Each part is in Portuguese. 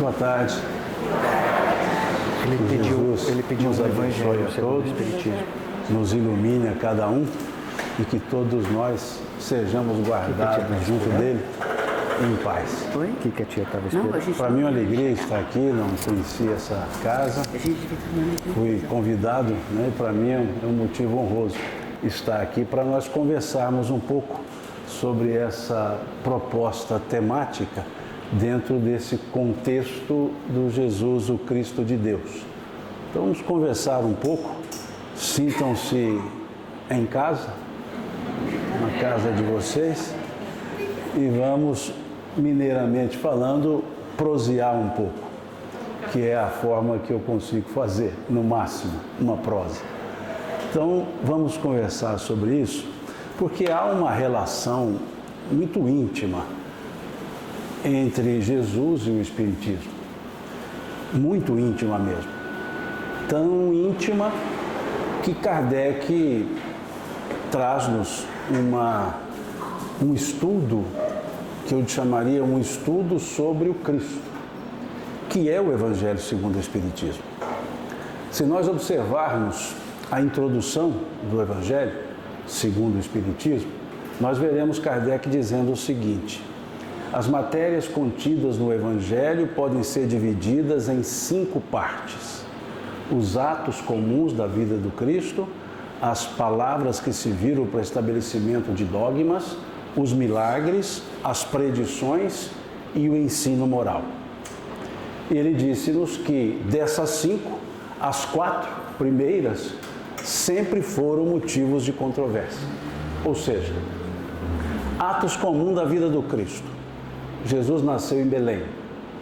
Boa tarde. Ele pediu nos um abençoe evangelho a segundo o todos, Espiritismo. nos ilumine a cada um e que todos nós sejamos guardados junto dele em paz. Oi? O que a tia estava esperando? Para mim é uma alegria estar aqui, não conhecia essa casa, fui convidado, né? E para mim é um motivo honroso estar aqui para nós conversarmos um pouco sobre essa proposta temática dentro desse contexto do Jesus, o Cristo de Deus. Então vamos conversar um pouco, sintam-se em casa, na casa de vocês, e vamos, mineiramente falando, prosear um pouco, que é a forma que eu consigo fazer, no máximo, uma prosa. Então vamos conversar sobre isso, porque há uma relação muito íntima entre Jesus e o Espiritismo, muito íntima mesmo, tão íntima que Kardec traz-nos um estudo, que eu chamaria um estudo sobre o Cristo, que é o Evangelho segundo o Espiritismo. Se nós observarmos a introdução do Evangelho segundo o Espiritismo, nós veremos Kardec dizendo o seguinte: as matérias contidas no Evangelho podem ser divididas em 5 partes: os atos comuns da vida do Cristo, as palavras que serviram para o estabelecimento de dogmas, os milagres, as predições e o ensino moral. Ele disse-nos que dessas 5, as 4 primeiras sempre foram motivos de controvérsia. Ou seja, atos comuns da vida do Cristo. Jesus nasceu em Belém,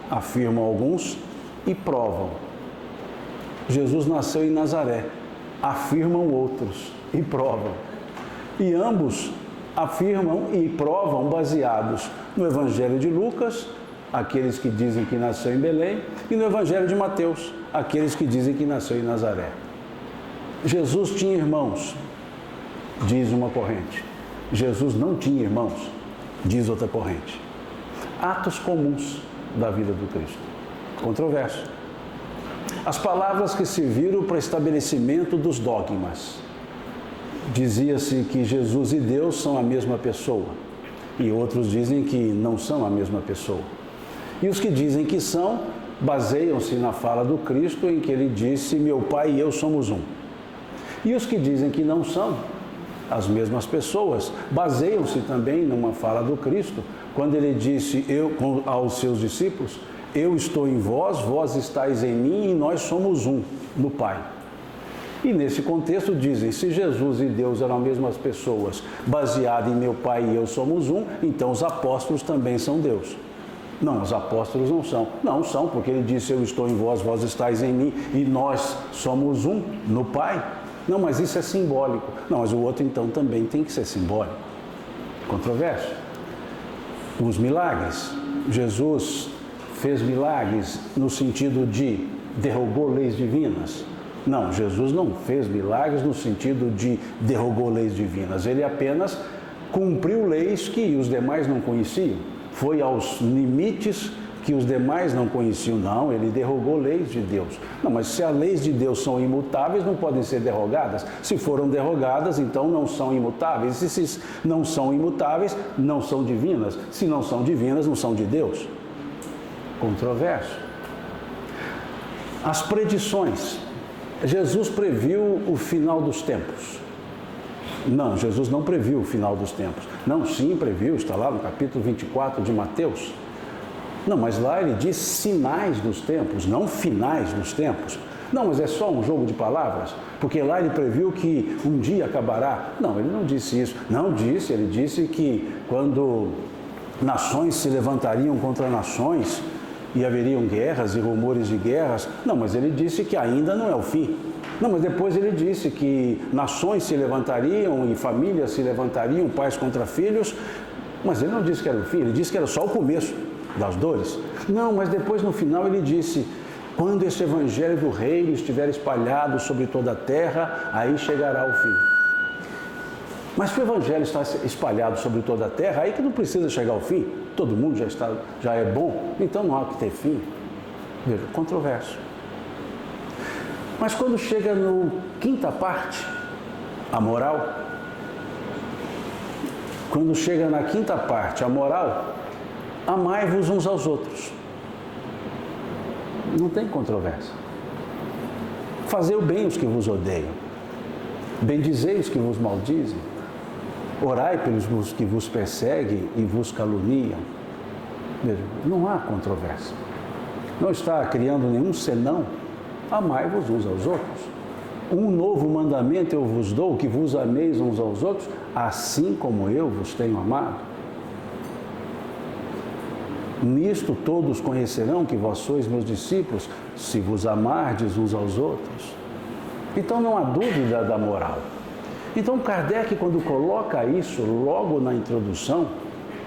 afirmam alguns e provam. Jesus nasceu em Nazaré, afirmam outros e provam. E ambos afirmam e provam baseados no Evangelho de Lucas, aqueles que dizem que nasceu em Belém, e no Evangelho de Mateus, aqueles que dizem que nasceu em Nazaré. Jesus tinha irmãos, diz uma corrente. Jesus não tinha irmãos, diz outra corrente. Atos comuns da vida do Cristo. Controverso. As palavras que serviram para estabelecimento dos dogmas. Dizia-se que Jesus e Deus são a mesma pessoa, e outros dizem que não são a mesma pessoa. E os que dizem que são, baseiam-se na fala do Cristo, em que ele disse: meu Pai e eu somos um. E os que dizem que não são as mesmas pessoas, baseiam-se também numa fala do Cristo, quando ele disse aos seus discípulos: eu estou em vós, vós estáis em mim e nós somos um no Pai. E nesse contexto dizem: se Jesus e Deus eram as mesmas pessoas, baseado em meu Pai e eu somos um, então os apóstolos também são Deus. Não, os apóstolos não são. Não são, porque ele disse: eu estou em vós, vós estáis em mim e nós somos um no Pai. Não, mas isso é simbólico. Não, mas o outro então também tem que ser simbólico. Controverso. Os milagres. Jesus fez milagres no sentido de derrogou leis divinas? Não, Jesus não fez milagres no sentido de derrogou leis divinas. Ele apenas cumpriu leis que os demais não conheciam. Foi aos limites que os demais não conheciam. Não, ele derrogou leis de Deus. Não, mas se as leis de Deus são imutáveis, não podem ser derrogadas. Se foram derrogadas, então não são imutáveis. E se não são imutáveis, não são divinas. Se não são divinas, não são de Deus. Controverso. As predições. Jesus previu o final dos tempos. Não, Jesus não previu o final dos tempos. Não, sim, previu, está lá no capítulo 24 de Mateus. Não, mas lá ele diz sinais dos tempos, não finais dos tempos. Não, mas é só um jogo de palavras? Porque lá ele previu que um dia acabará. Não, ele não disse isso. Não disse, ele disse que quando nações se levantariam contra nações e haveriam guerras e rumores de guerras. Não, mas ele disse que ainda não é o fim. Não, mas depois ele disse que nações se levantariam e famílias se levantariam, pais contra filhos. Mas ele não disse que era o fim, ele disse que era só o começo das dores. Não, mas depois no final ele disse: quando esse evangelho do reino estiver espalhado sobre toda a terra, aí chegará o fim. Mas se o evangelho está espalhado sobre toda a terra, aí que não precisa chegar ao fim, todo mundo já é bom, então não há que ter fim. Veja, controverso. Mas quando chega no quinta parte, a moral, quando chega na quinta parte, a moral, amai-vos uns aos outros. Não tem controvérsia. Fazei o bem aos que vos odeiam. Bendizei os que vos maldizem. Orai pelos que vos perseguem e vos caluniam. Veja, não há controvérsia. Não está criando nenhum senão. Amai-vos uns aos outros. Um novo mandamento eu vos dou, que vos ameis uns aos outros, assim como eu vos tenho amado. Nisto todos conhecerão que vós sois meus discípulos, se vos amardes uns aos outros. Então não há dúvida da moral. Então Kardec, quando coloca isso logo na introdução,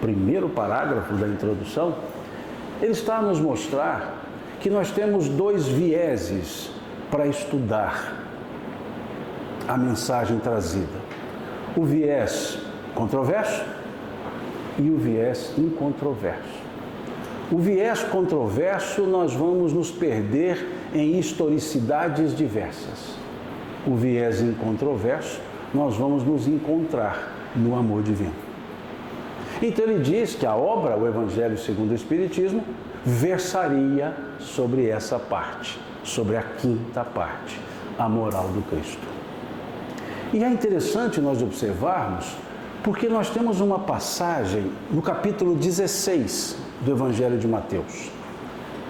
primeiro parágrafo da introdução, ele está a nos mostrar que nós temos dois vieses para estudar a mensagem trazida. O viés controverso e o viés incontroverso. O viés controverso, nós vamos nos perder em historicidades diversas. O viés incontroverso, nós vamos nos encontrar no amor divino. Então ele diz que a obra, o Evangelho segundo o Espiritismo, versaria sobre essa parte, sobre a quinta parte, a moral do Cristo. E é interessante nós observarmos, porque nós temos uma passagem no capítulo 16 do Evangelho de Mateus.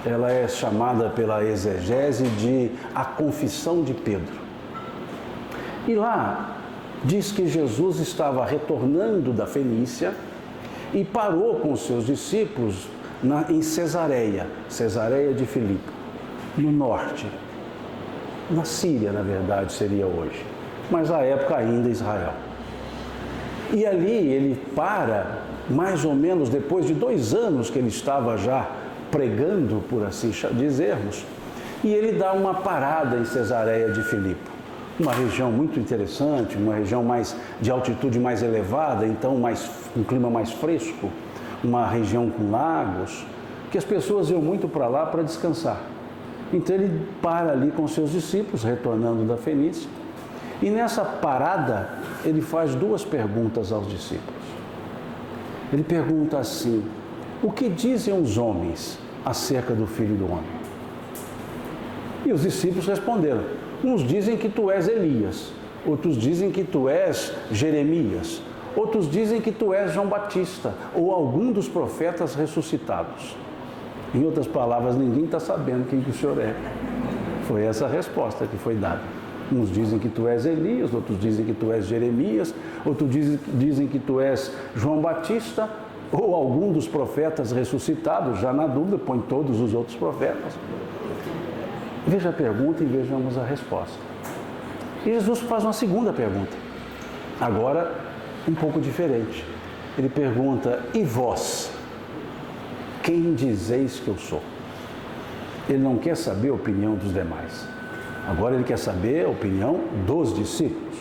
Ela é chamada pela exegese de a Confissão de Pedro. E lá diz que Jesus estava retornando da Fenícia e parou com os seus discípulos em Cesareia de Filipe, no norte, na Síria, na verdade, seria hoje, mas à época ainda Israel. E ali ele para, mais ou menos depois de 2 anos que ele estava já pregando, por assim dizermos, e ele dá uma parada em Cesareia de Filipe. Uma região muito interessante, uma região de altitude mais elevada, então um clima mais fresco, uma região com lagos, que as pessoas iam muito para lá para descansar. Então ele para ali com seus discípulos, retornando da Fenícia, e nessa parada ele faz 2 perguntas aos discípulos. Ele pergunta assim: o que dizem os homens acerca do Filho do Homem? E os discípulos responderam: uns dizem que tu és Elias, outros dizem que tu és Jeremias, outros dizem que tu és João Batista ou algum dos profetas ressuscitados. Em outras palavras, ninguém está sabendo quem que o Senhor é. Foi essa a resposta que foi dada. Uns dizem que tu és Elias, outros dizem que tu és Jeremias, outros dizem que tu és João Batista ou algum dos profetas ressuscitados. Já na dúvida, põe todos os outros profetas. Veja a pergunta e vejamos a resposta. E Jesus faz uma segunda pergunta, agora um pouco diferente. Ele pergunta: e vós, quem dizeis que eu sou? Ele não quer saber a opinião dos demais. Agora ele quer saber a opinião dos discípulos.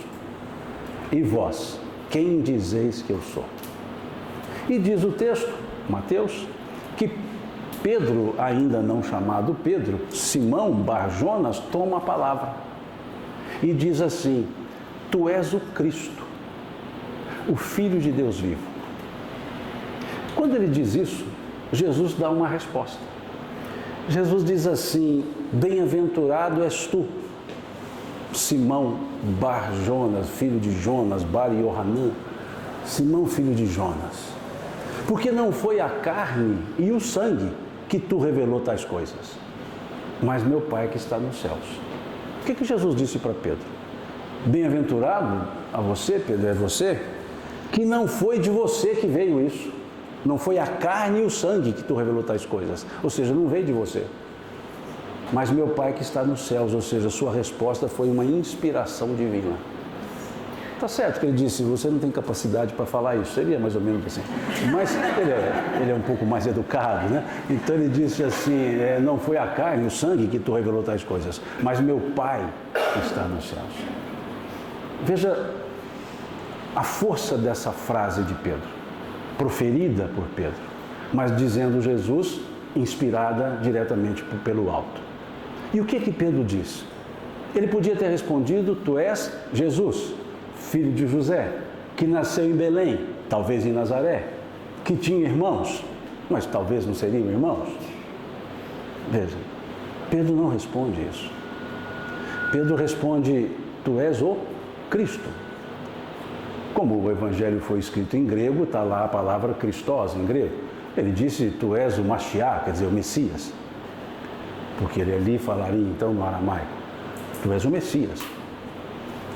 E vós, quem dizeis que eu sou? E diz o texto, Mateus, que Pedro, ainda não chamado Pedro, Simão Bar-Jonas, toma a palavra e diz assim: tu és o Cristo, o Filho de Deus vivo. Quando ele diz isso, Jesus dá uma resposta. Jesus diz assim: bem-aventurado és tu, Simão Bar-Jonas, filho de Jonas, Bar-Yohanan, Simão, filho de Jonas, porque não foi a carne e o sangue que tu revelou tais coisas, mas meu Pai que está nos céus. O que Jesus disse para Pedro? Bem-aventurado a você, Pedro, é você, que não foi de você que veio isso. Não foi a carne e o sangue que tu revelou tais coisas. Ou seja, não veio de você. Mas meu Pai que está nos céus, ou seja, sua resposta foi uma inspiração divina. Tá certo que ele disse: você não tem capacidade para falar isso. Seria mais ou menos assim. Mas ele é um pouco mais educado, né? Então ele disse assim: não foi a carne e o sangue que tu revelou tais coisas, mas meu Pai que está nos céus. Veja a força dessa frase de Pedro, proferida por Pedro, mas dizendo Jesus inspirada diretamente pelo alto. E o que Pedro diz? Ele podia ter respondido: tu és Jesus, filho de José, que nasceu em Belém, talvez em Nazaré, que tinha irmãos, mas talvez não seriam irmãos. Veja, Pedro não responde isso. Pedro responde: tu és o Cristo. Como o Evangelho foi escrito em grego, está lá a palavra Christos em grego. Ele disse: tu és o Mashiach, quer dizer, o Messias. Porque ele ali falaria então no aramaico: tu és o Messias,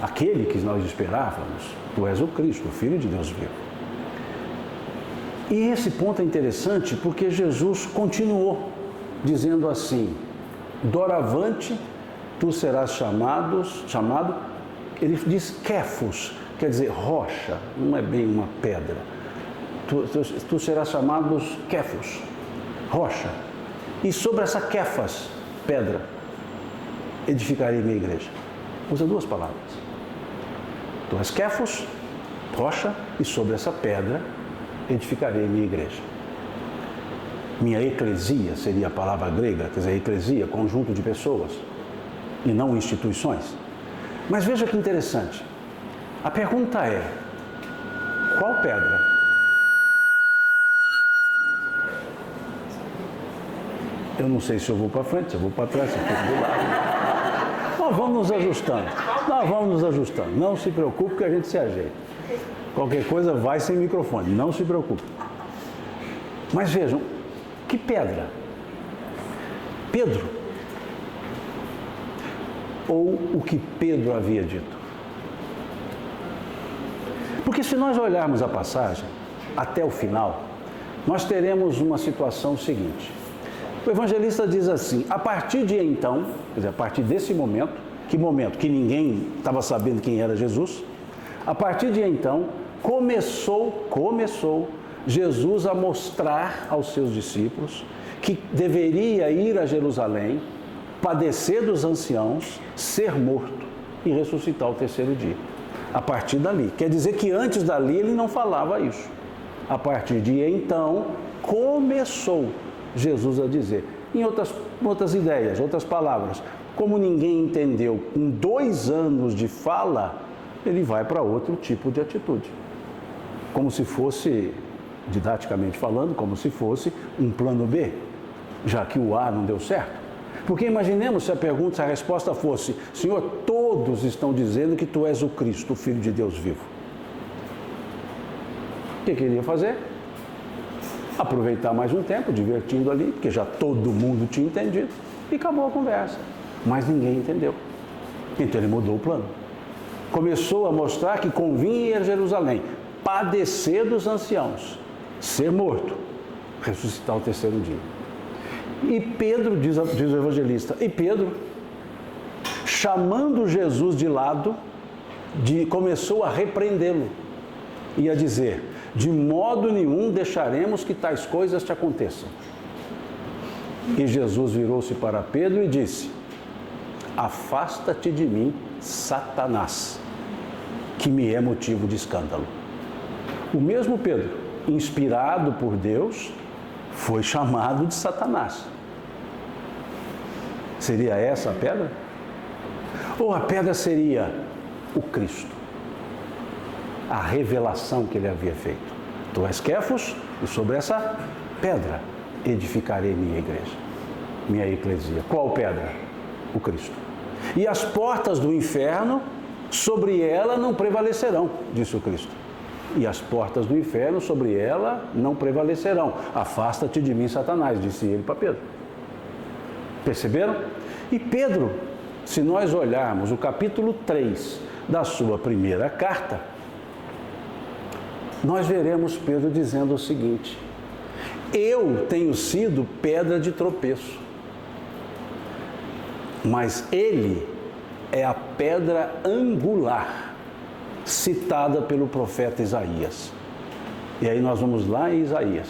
aquele que nós esperávamos. Tu és o Cristo, o Filho de Deus vivo. E esse ponto é interessante porque Jesus continuou dizendo assim: doravante tu serás chamado, ele diz Kéfos, quer dizer rocha, não é bem uma pedra. Tu serás chamado Kéfos, rocha. E sobre essa Kéfas, pedra, edificarei minha igreja. Usa duas palavras. Tu és Kéfos, rocha, e sobre essa pedra edificarei minha igreja. Minha eclesia seria a palavra grega, quer dizer, eclesia, conjunto de pessoas, e não instituições. Mas veja que interessante. A pergunta é: qual pedra? Eu não sei se eu vou para frente, se eu vou para trás, se eu fico do lado. Nós vamos nos ajustando. Não se preocupe que a gente se ajeita. Qualquer coisa vai sem microfone, não se preocupe. Mas vejam, que pedra? Pedro. Ou o que Pedro havia dito? Porque se nós olharmos a passagem até o final, nós teremos uma situação seguinte. O evangelista diz assim: a partir de então, quer dizer, a partir desse momento, que ninguém estava sabendo quem era Jesus, a partir de então, começou Jesus a mostrar aos seus discípulos que deveria ir a Jerusalém, padecer dos anciãos, ser morto e ressuscitar ao terceiro dia. A partir dali. Quer dizer que antes dali ele não falava isso. A partir de então, começou Jesus a dizer. Em outras ideias, outras palavras, como ninguém entendeu em 2 anos de fala, ele vai para outro tipo de atitude. Como se fosse, didaticamente falando, como se fosse um plano B, já que o A não deu certo. Porque imaginemos se a resposta fosse: Senhor, todos estão dizendo que tu és o Cristo, o Filho de Deus vivo. O que ele ia fazer? Aproveitar mais um tempo, divertindo ali, porque já todo mundo tinha entendido, e acabou a conversa. Mas ninguém entendeu. Então ele mudou o plano. Começou a mostrar que convinha ir a Jerusalém, padecer dos anciãos, ser morto, ressuscitar ao terceiro dia. E Pedro, diz o evangelista, e Pedro, chamando Jesus de lado, começou a repreendê-lo e a dizer: de modo nenhum deixaremos que tais coisas te aconteçam. E Jesus virou-se para Pedro e disse: afasta-te de mim, Satanás, que me é motivo de escândalo. O mesmo Pedro, inspirado por Deus, foi chamado de Satanás. Seria essa a pedra? Ou a pedra seria o Cristo? A revelação que ele havia feito. Tu és Kéfos, e sobre essa pedra edificarei minha igreja, minha eclesia. Qual pedra? O Cristo. E as portas do inferno, sobre ela não prevalecerão, disse o Cristo. E as portas do inferno sobre ela não prevalecerão. Afasta-te de mim, Satanás, disse ele para Pedro. Perceberam? E Pedro, se nós olharmos o capítulo 3 da sua primeira carta, nós veremos Pedro dizendo o seguinte: eu tenho sido pedra de tropeço, mas ele é a pedra angular citada pelo profeta Isaías. E aí nós vamos lá em Isaías.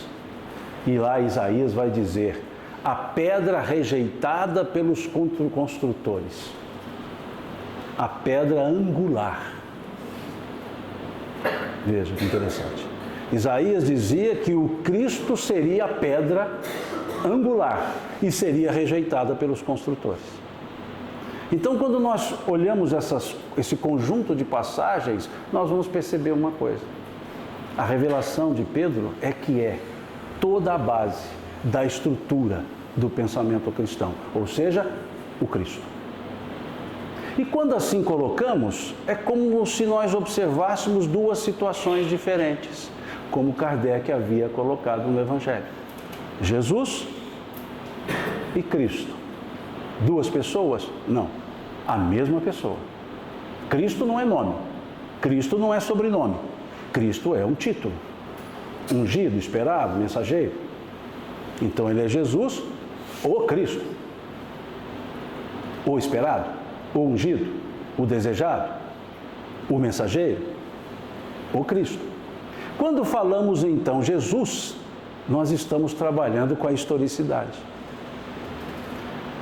E lá Isaías vai dizer: a pedra rejeitada pelos construtores, a pedra angular. Veja que interessante. Isaías dizia que o Cristo seria a pedra angular e seria rejeitada pelos construtores. Então, quando nós olhamos esse conjunto de passagens, nós vamos perceber uma coisa. A revelação de Pedro é toda a base da estrutura do pensamento cristão, ou seja, o Cristo. E quando assim colocamos, é como se nós observássemos duas situações diferentes, como Kardec havia colocado no Evangelho. Jesus e Cristo. Duas pessoas? Não. A mesma pessoa. Cristo não é nome. Cristo não é sobrenome. Cristo é um título. Ungido, esperado, mensageiro. Então ele é Jesus, o Cristo. O esperado, o ungido, o desejado, o mensageiro, o Cristo. Quando falamos então Jesus, nós estamos trabalhando com a historicidade.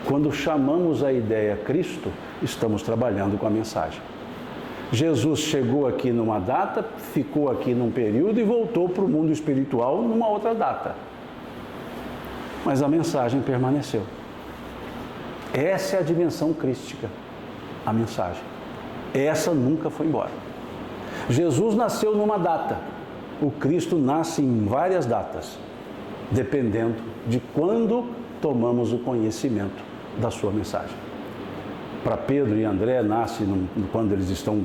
Quando chamamos a ideia Cristo, estamos trabalhando com a mensagem. Jesus chegou aqui numa data, ficou aqui num período e voltou para o mundo espiritual numa outra data. Mas a mensagem permaneceu. Essa é a dimensão crística, a mensagem. Essa nunca foi embora. Jesus nasceu numa data. O Cristo nasce em várias datas, dependendo de quando tomamos o conhecimento da sua mensagem. Para Pedro e André, nasce quando eles estão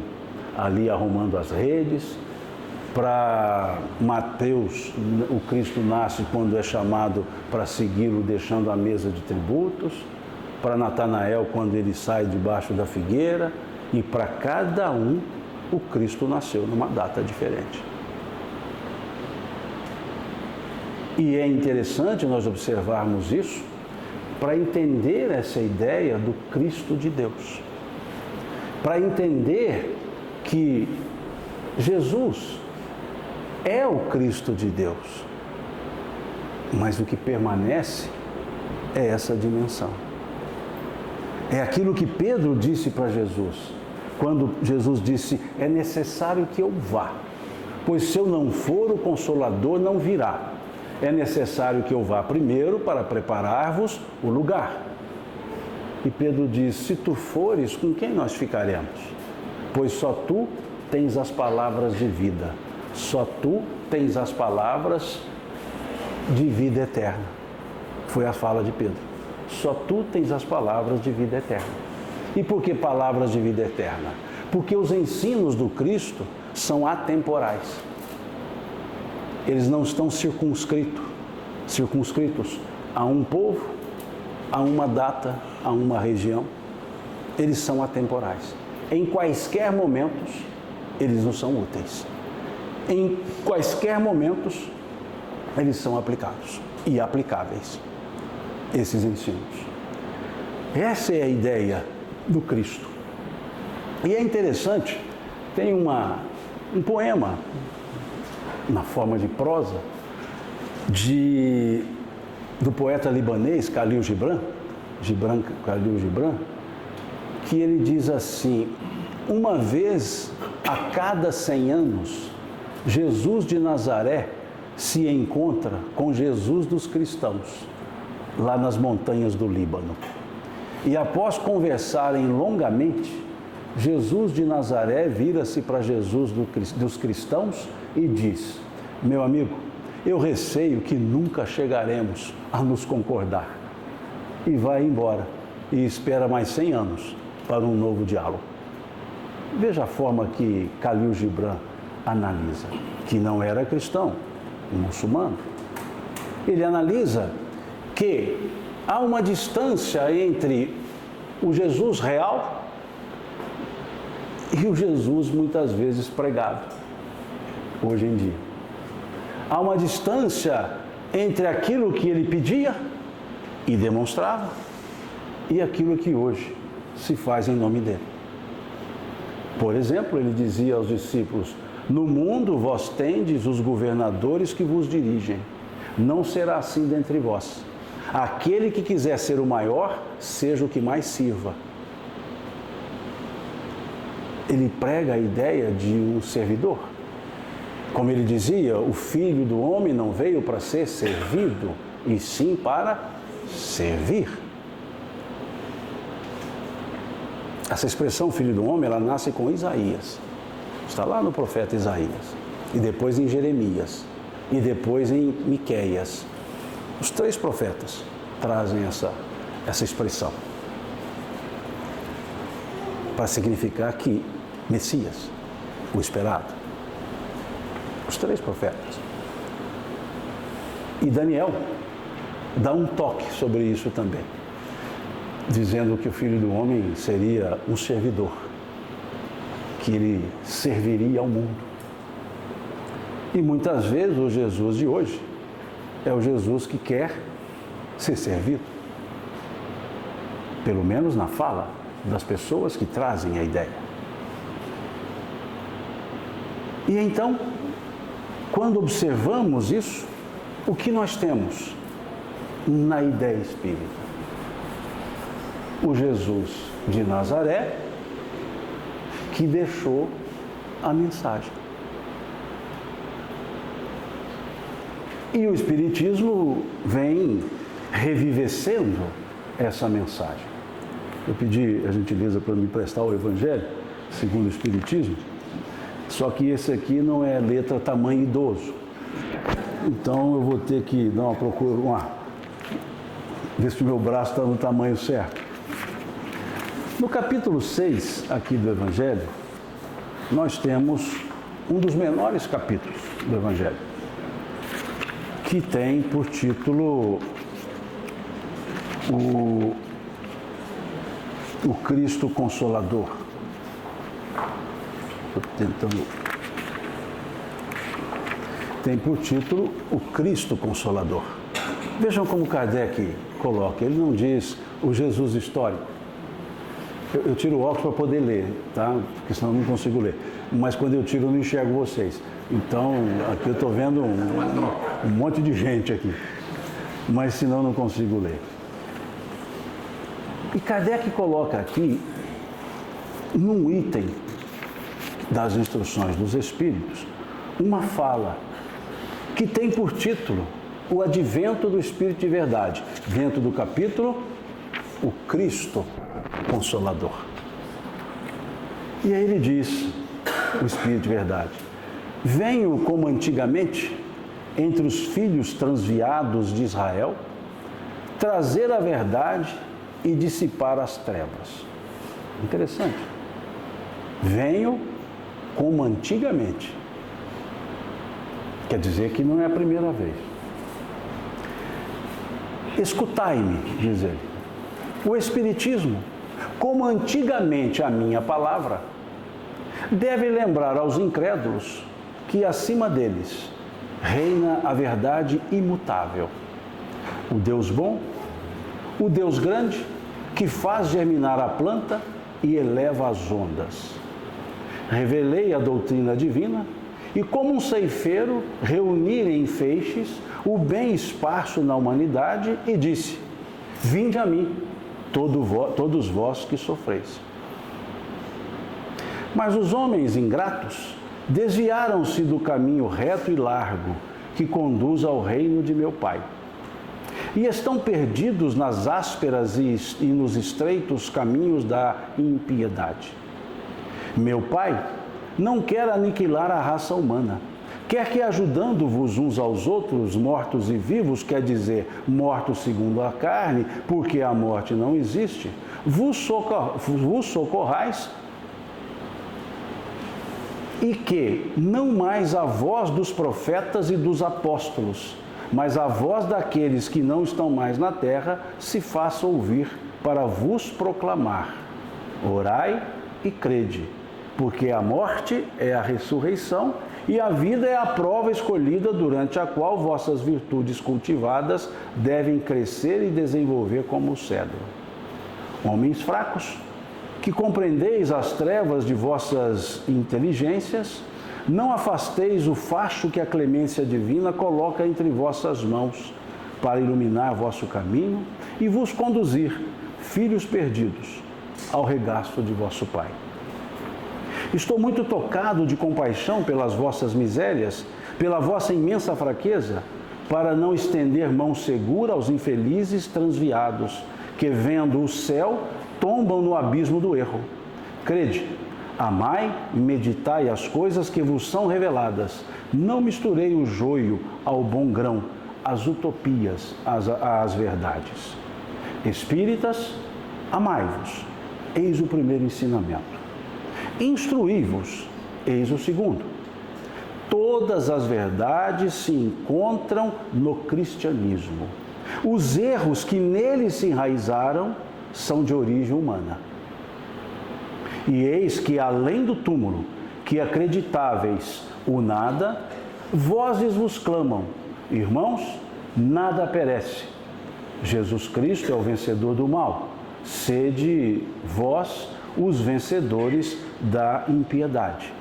ali arrumando as redes. Para Mateus, o Cristo nasce quando é chamado para segui-lo, deixando a mesa de tributos. Para Natanael, quando ele sai debaixo da figueira. E para cada um, o Cristo nasceu numa data diferente. E é interessante nós observarmos isso para entender essa ideia do Cristo de Deus. Para entender que Jesus é o Cristo de Deus. Mas o que permanece é essa dimensão. É aquilo que Pedro disse para Jesus. Quando Jesus disse, é necessário que eu vá, pois se eu não for, o Consolador não virá. É necessário que eu vá primeiro para preparar-vos o lugar. E Pedro diz, se tu fores, com quem nós ficaremos? Pois só tu tens as palavras de vida. Só tu tens as palavras de vida eterna. Foi a fala de Pedro. Só tu tens as palavras de vida eterna. E por que palavras de vida eterna? Porque os ensinos do Cristo são atemporais. Eles não estão circunscritos a um povo, a uma data, a uma região. Eles são atemporais. Em quaisquer momentos, eles não são úteis. Em quaisquer momentos, eles são aplicados e aplicáveis, esses ensinos. Essa é a ideia do Cristo. E é interessante, tem um poema, na forma de prosa, do poeta libanês Khalil Gibran, que ele diz assim, uma vez a cada 100 anos, Jesus de Nazaré se encontra com Jesus dos cristãos, lá nas montanhas do Líbano. E após conversarem longamente, Jesus de Nazaré vira-se para Jesus dos cristãos e diz, meu amigo, eu receio que nunca chegaremos a nos concordar. E vai embora e espera mais 100 anos para um novo diálogo. Veja a forma que Khalil Gibran analisa, que não era cristão, muçulmano. Ele analisa que há uma distância entre o Jesus real e o Jesus muitas vezes pregado, hoje em dia. Há uma distância entre aquilo que ele pedia e demonstrava e aquilo que hoje se faz em nome dele. Por exemplo, ele dizia aos discípulos, no mundo vós tendes os governadores que vos dirigem, não será assim dentre vós. Aquele que quiser ser o maior, seja o que mais sirva. Ele prega a ideia de um servidor. Como ele dizia, o Filho do Homem não veio para ser servido, e sim para servir. Essa expressão filho do homem, ela nasce com Isaías. Está lá no profeta Isaías. E depois em Jeremias. E depois em Miqueias. Os 3 profetas trazem essa expressão. Para significar que Messias, o esperado. Os 3 profetas. E Daniel dá um toque sobre isso também, dizendo que o Filho do Homem seria um servidor, que ele serviria ao mundo. E muitas vezes o Jesus de hoje é o Jesus que quer ser servido, pelo menos na fala das pessoas que trazem a ideia. E então, quando observamos isso, o que nós temos na ideia espírita? O Jesus de Nazaré que deixou a mensagem. E o Espiritismo vem revivecendo essa mensagem. Eu pedi a gentileza para me prestar o Evangelho, segundo o Espiritismo, só que esse aqui não é letra tamanho idoso. Então eu vou ter que dar uma procura, ver se o meu braço está no tamanho certo. No capítulo 6 aqui do Evangelho, nós temos um dos menores capítulos do Evangelho, que tem por título o Cristo Consolador. Estou tentando... Tem por título o Cristo Consolador. Vejam como Kardec coloca. Ele não diz o Jesus histórico. Eu tiro o óculos para poder ler, tá? Porque senão eu não consigo ler. Mas quando eu tiro eu não enxergo vocês. Então, aqui eu estou vendo um monte de gente aqui. Mas senão eu não consigo ler. E Kardec coloca aqui, num item das instruções dos Espíritos, uma fala que tem por título o advento do Espírito de Verdade, dentro do capítulo o Cristo Consolador. E aí ele diz, o Espírito de Verdade: venho como antigamente entre os filhos transviados de Israel, trazer a verdade e dissipar as trevas. Interessante. Venho como antigamente. Quer dizer que não é a primeira vez. Escutai-me, diz ele. O Espiritismo, como antigamente a minha palavra, deve lembrar aos incrédulos que acima deles reina a verdade imutável. O Deus bom, o Deus grande, que faz germinar a planta e eleva as ondas. Revelei a doutrina divina e, como um ceifeiro, reunir em feixes o bem esparso na humanidade e disse: vinde a mim, todos vós que sofreis. Mas os homens ingratos desviaram-se do caminho reto e largo que conduz ao reino de meu Pai, e estão perdidos nas ásperas e nos estreitos caminhos da impiedade. Meu Pai não quer aniquilar a raça humana, quer que, ajudando-vos uns aos outros, mortos e vivos, quer dizer, mortos segundo a carne, porque a morte não existe, vos socorrais, e que não mais a voz dos profetas e dos apóstolos, mas a voz daqueles que não estão mais na terra se faça ouvir para vos proclamar: orai e crede, porque a morte é a ressurreição e a vida é a prova escolhida durante a qual vossas virtudes cultivadas devem crescer e desenvolver como o cedro. Homens fracos, que compreendeis as trevas de vossas inteligências, não afasteis o facho que a clemência divina coloca entre vossas mãos, para iluminar vosso caminho e vos conduzir, filhos perdidos, ao regaço de vosso Pai. Estou muito tocado de compaixão pelas vossas misérias, pela vossa imensa fraqueza, para não estender mão segura aos infelizes transviados, que vendo o céu, tombam no abismo do erro. Crede, amai e meditai as coisas que vos são reveladas. Não misturei o joio ao bom grão, as utopias às verdades. Espíritas, amai-vos, eis o primeiro ensinamento. Instruí-vos, eis o segundo. Todas as verdades se encontram no cristianismo. Os erros que nele se enraizaram são de origem humana. E eis que, além do túmulo, que acreditáveis o nada, vozes vos clamam: irmãos, nada perece. Jesus Cristo é o vencedor do mal. Sede vós os vencedores da impiedade.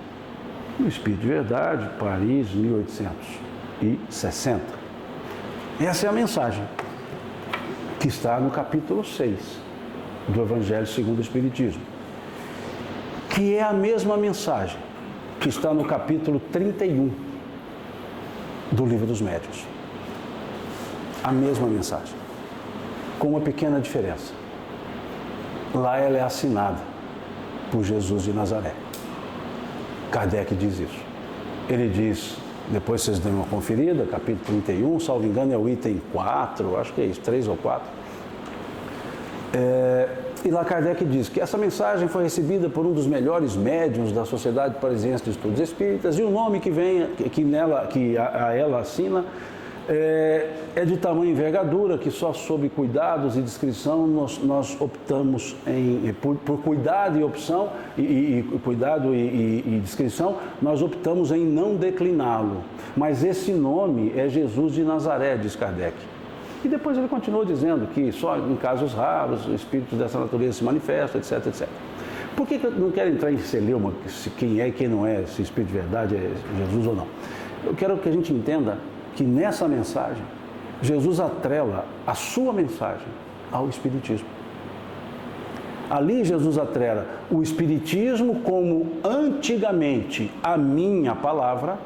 O Espírito de Verdade, Paris, 1860. Essa é a mensagem que está no capítulo 6 do Evangelho segundo o Espiritismo, que é a mesma mensagem que está no capítulo 31 do Livro dos Médiuns. A mesma mensagem, com uma pequena diferença. Lá ela é assinada por Jesus de Nazaré. Kardec diz isso. Ele diz, depois vocês dêem uma conferida, capítulo 31, salvo engano é o item 4, acho que é isso, 3 ou 4. E lá Kardec diz que essa mensagem foi recebida por um dos melhores médiuns da Sociedade Parisiense de Estudos Espíritas, e o nome que a ela assina é de tamanha envergadura que só sob cuidados e discrição nós optamos por cuidado e opção cuidado e discrição, nós optamos em não decliná-lo. Mas esse nome é Jesus de Nazaré, diz Kardec. E depois ele continuou dizendo que só em casos raros espíritos dessa natureza se manifestam, etc, etc. Por que eu não quero entrar em celeuma, quem é e quem não é, se espírito de verdade é Jesus ou não? Eu quero que a gente entenda que nessa mensagem, Jesus atrela a sua mensagem ao Espiritismo. Ali Jesus atrela o Espiritismo como antigamente a minha palavra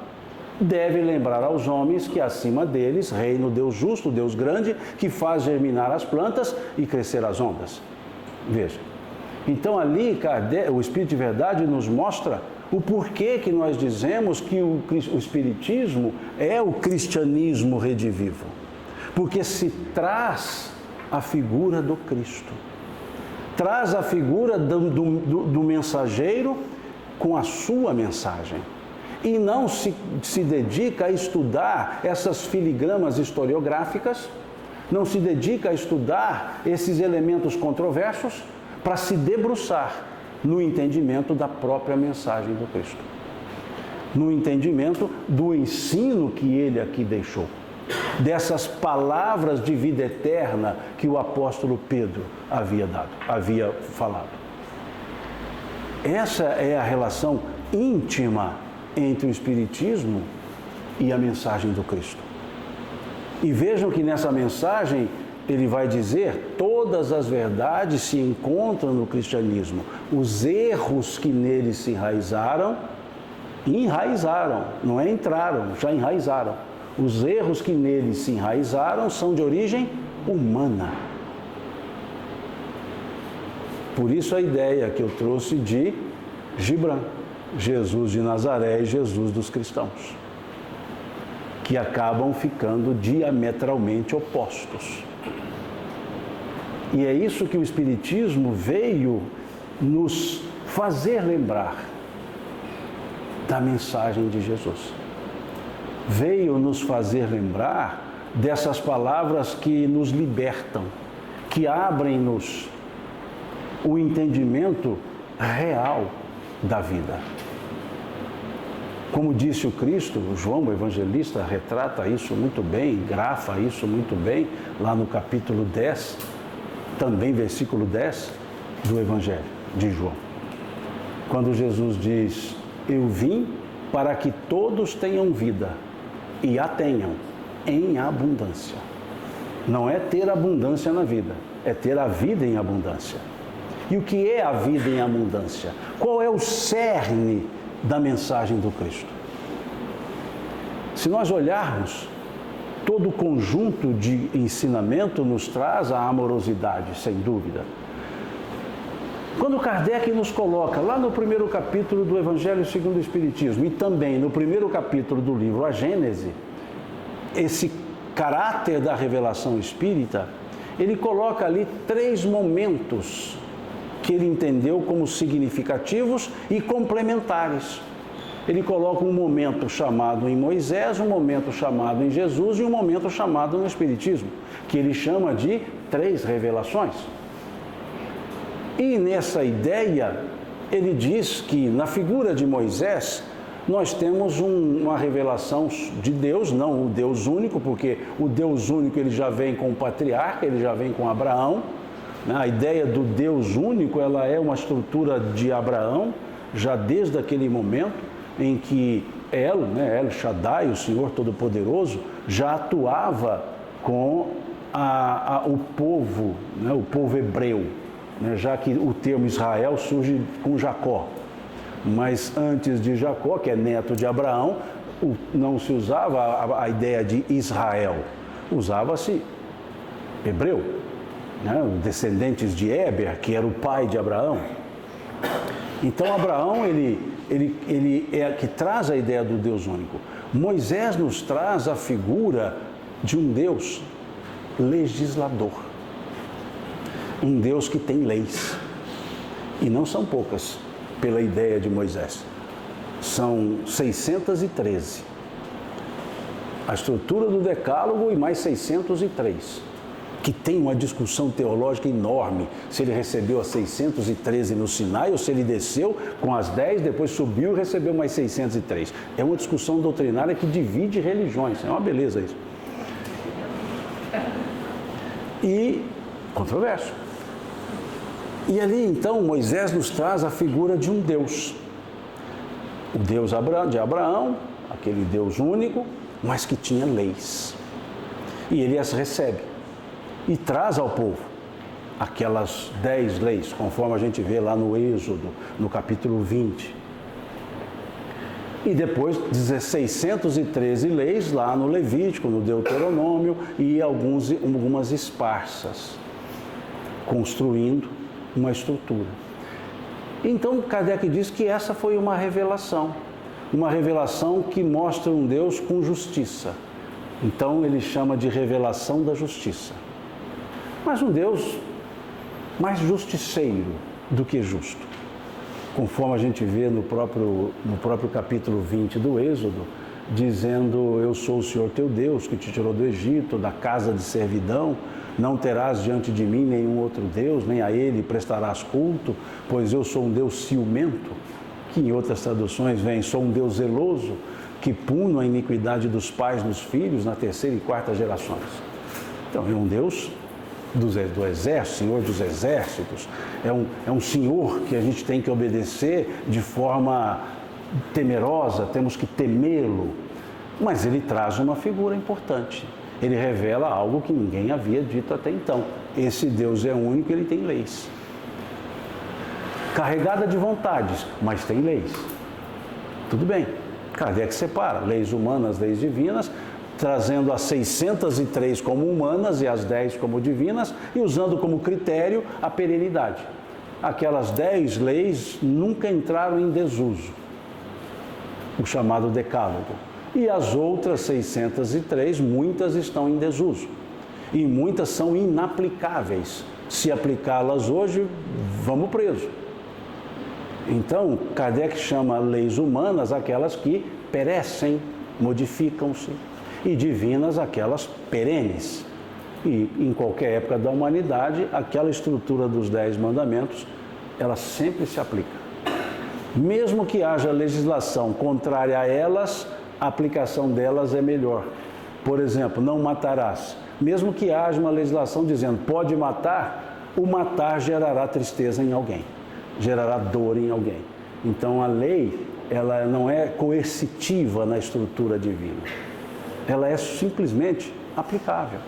deve lembrar aos homens que acima deles reina o Deus justo, o Deus grande, que faz germinar as plantas e crescer as ondas. Veja. Então ali o Espírito de Verdade nos mostra o porquê que nós dizemos que o Espiritismo é o cristianismo redivivo. Porque se traz a figura do Cristo. Traz a figura do mensageiro com a sua mensagem. E não se dedica a estudar essas filigramas historiográficas, não se dedica a estudar esses elementos controversos para se debruçar no entendimento da própria mensagem do Cristo, no entendimento do ensino que ele aqui deixou, dessas palavras de vida eterna que o apóstolo Pedro havia falado. Essa é a relação íntima entre o Espiritismo e a mensagem do Cristo. E vejam que nessa mensagem ele vai dizer: todas as verdades se encontram no cristianismo. Os erros que nele se enraizaram, não é entraram, já enraizaram. Os erros que nele se enraizaram são de origem humana. Por isso a ideia que eu trouxe de Gibran, Jesus de Nazaré e Jesus dos cristãos, que acabam ficando diametralmente opostos. E é isso que o Espiritismo veio nos fazer lembrar da mensagem de Jesus. Veio nos fazer lembrar dessas palavras que nos libertam, que abrem-nos o entendimento real da vida. Como disse o Cristo, o João, o evangelista, retrata isso muito bem, grafa isso muito bem, lá no capítulo 10, também versículo 10 do Evangelho de João. Quando Jesus diz: eu vim para que todos tenham vida e a tenham em abundância. Não é ter abundância na vida, é ter a vida em abundância. E o que é a vida em abundância? Qual é o cerne da mensagem do Cristo? Se nós olharmos todo o conjunto de ensinamento nos traz a amorosidade, sem dúvida. Quando Kardec nos coloca lá no primeiro capítulo do Evangelho segundo o Espiritismo e também no primeiro capítulo do livro A Gênese, esse caráter da revelação espírita, ele coloca ali 3 momentos que ele entendeu como significativos e complementares. Ele coloca um momento chamado em Moisés, um momento chamado em Jesus e um momento chamado no Espiritismo, que ele chama de 3 revelações. E nessa ideia, ele diz que na figura de Moisés, nós temos uma revelação de Deus, não o Deus único, porque o Deus único ele já vem com o patriarca, ele já vem com Abraão. A ideia do Deus único, ela é uma estrutura de Abraão, já desde aquele momento em que El Shaddai, o Senhor Todo-Poderoso, já atuava com o povo, o povo hebreu, já que o termo Israel surge com Jacó. Mas antes de Jacó, que é neto de Abraão, não se usava a ideia de Israel, usava-se hebreu, descendentes de Éber, que era o pai de Abraão. Então Abraão, ele é que traz a ideia do Deus único. Moisés nos traz a figura de um Deus legislador, um Deus que tem leis, e não são poucas. Pela ideia de Moisés, são 613, a estrutura do Decálogo e mais 603, que tem uma discussão teológica enorme, se ele recebeu as 613 no Sinai ou se ele desceu com as 10, depois subiu e recebeu mais 603. É uma discussão doutrinária que divide religiões, é uma beleza isso. E controverso. E ali, então, Moisés nos traz a figura de um Deus. O Deus de Abraão, aquele Deus único, mas que tinha leis. E ele as recebe e traz ao povo aquelas 10 leis, conforme a gente vê lá no Êxodo, no capítulo 20. E depois 613 leis lá no Levítico, no Deuteronômio e algumas esparsas, construindo uma estrutura. Então Kardec diz que essa foi uma revelação que mostra um Deus com justiça. Então ele chama de revelação da justiça. Mas um Deus mais justiceiro do que justo. Conforme a gente vê no próprio capítulo 20 do Êxodo, dizendo: eu sou o Senhor teu Deus, que te tirou do Egito, da casa de servidão. Não terás diante de mim nenhum outro Deus, nem a ele prestarás culto, pois eu sou um Deus ciumento, que em outras traduções vem: sou um Deus zeloso, que puno a iniquidade dos pais nos filhos, na 3ª e 4ª gerações. Então, é um Deus do exército, Senhor dos exércitos, é um Senhor que a gente tem que obedecer de forma temerosa, temos que temê-lo, mas ele traz uma figura importante. Ele revela algo que ninguém havia dito até então. Esse Deus é único, ele tem leis. Carregada de vontades, mas tem leis. Tudo bem. Kardec separa leis humanas, leis divinas, trazendo as 603 como humanas e as 10 como divinas e usando como critério a perenidade. Aquelas 10 leis nunca entraram em desuso, o chamado Decálogo. E as outras 603, muitas estão em desuso. E muitas são inaplicáveis. Se aplicá-las hoje, vamos preso. Então, Kardec chama leis humanas aquelas que perecem, modificam-se, e divinas aquelas perenes. E em qualquer época da humanidade, aquela estrutura dos 10 mandamentos, ela sempre se aplica. Mesmo que haja legislação contrária a elas, a aplicação delas é melhor. Por exemplo, não matarás. Mesmo que haja uma legislação dizendo pode matar, o matar gerará tristeza em alguém, gerará dor em alguém. Então a lei, ela não é coercitiva na estrutura divina. Ela é simplesmente aplicável,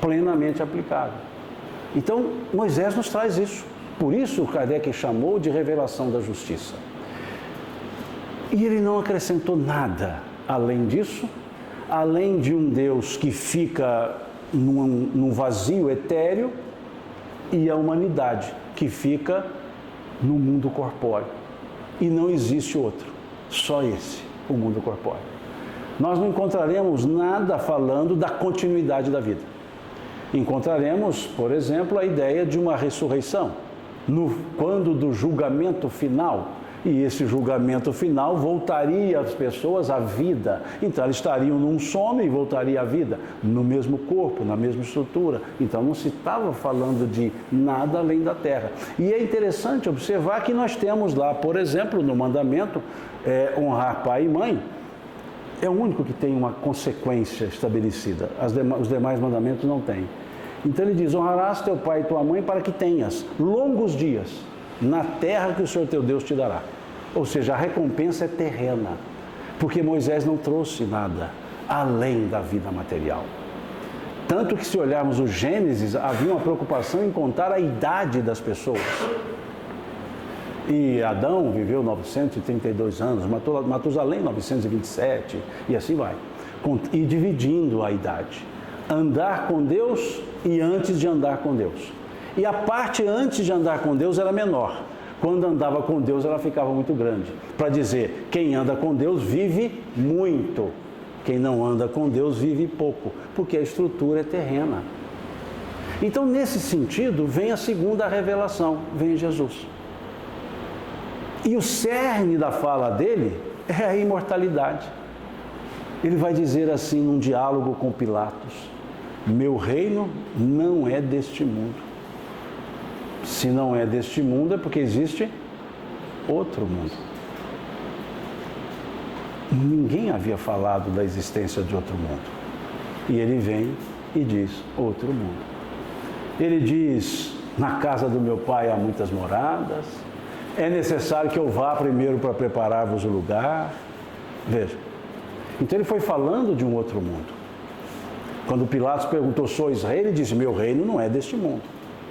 plenamente aplicável. Então Moisés nos traz isso. Por isso Kardec chamou de revelação da justiça. E ele não acrescentou nada além disso, além de um Deus que fica num vazio etéreo, e a humanidade que fica no mundo corpóreo. E não existe outro, só esse, o mundo corpóreo. Nós não encontraremos nada falando da continuidade da vida. Encontraremos, por exemplo, a ideia de uma ressurreição, quando do julgamento final, e esse julgamento final voltaria as pessoas à vida. Então elas estariam num sono e voltaria à vida, no mesmo corpo, na mesma estrutura. Então não se estava falando de nada além da terra. E é interessante observar que nós temos lá, por exemplo, no mandamento, honrar pai e mãe, é o único que tem uma consequência estabelecida. Os demais mandamentos não têm. Então ele diz, honrarás teu pai e tua mãe para que tenhas longos dias na terra que o Senhor teu Deus te dará. Ou seja, a recompensa é terrena, porque Moisés não trouxe nada além da vida material. Tanto que se olharmos o Gênesis, havia uma preocupação em contar a idade das pessoas. E Adão viveu 932 anos, Matusalém 927, e assim vai. E dividindo a idade. Andar com Deus e antes de andar com Deus. E a parte antes de andar com Deus era menor. Quando andava com Deus, ela ficava muito grande. Para dizer, quem anda com Deus vive muito. Quem não anda com Deus vive pouco, porque a estrutura é terrena. Então, nesse sentido, vem a segunda revelação, vem Jesus. E o cerne da fala dele é a imortalidade. Ele vai dizer assim, num diálogo com Pilatos, meu reino não é deste mundo. Se não é deste mundo, é porque existe outro mundo. Ninguém havia falado da existência de outro mundo. E ele vem e diz, outro mundo. Ele diz, na casa do meu pai há muitas moradas, é necessário que eu vá primeiro para preparar-vos o lugar. Veja. Então ele foi falando de um outro mundo. Quando Pilatos perguntou, sois rei? Ele disse, meu reino não é deste mundo.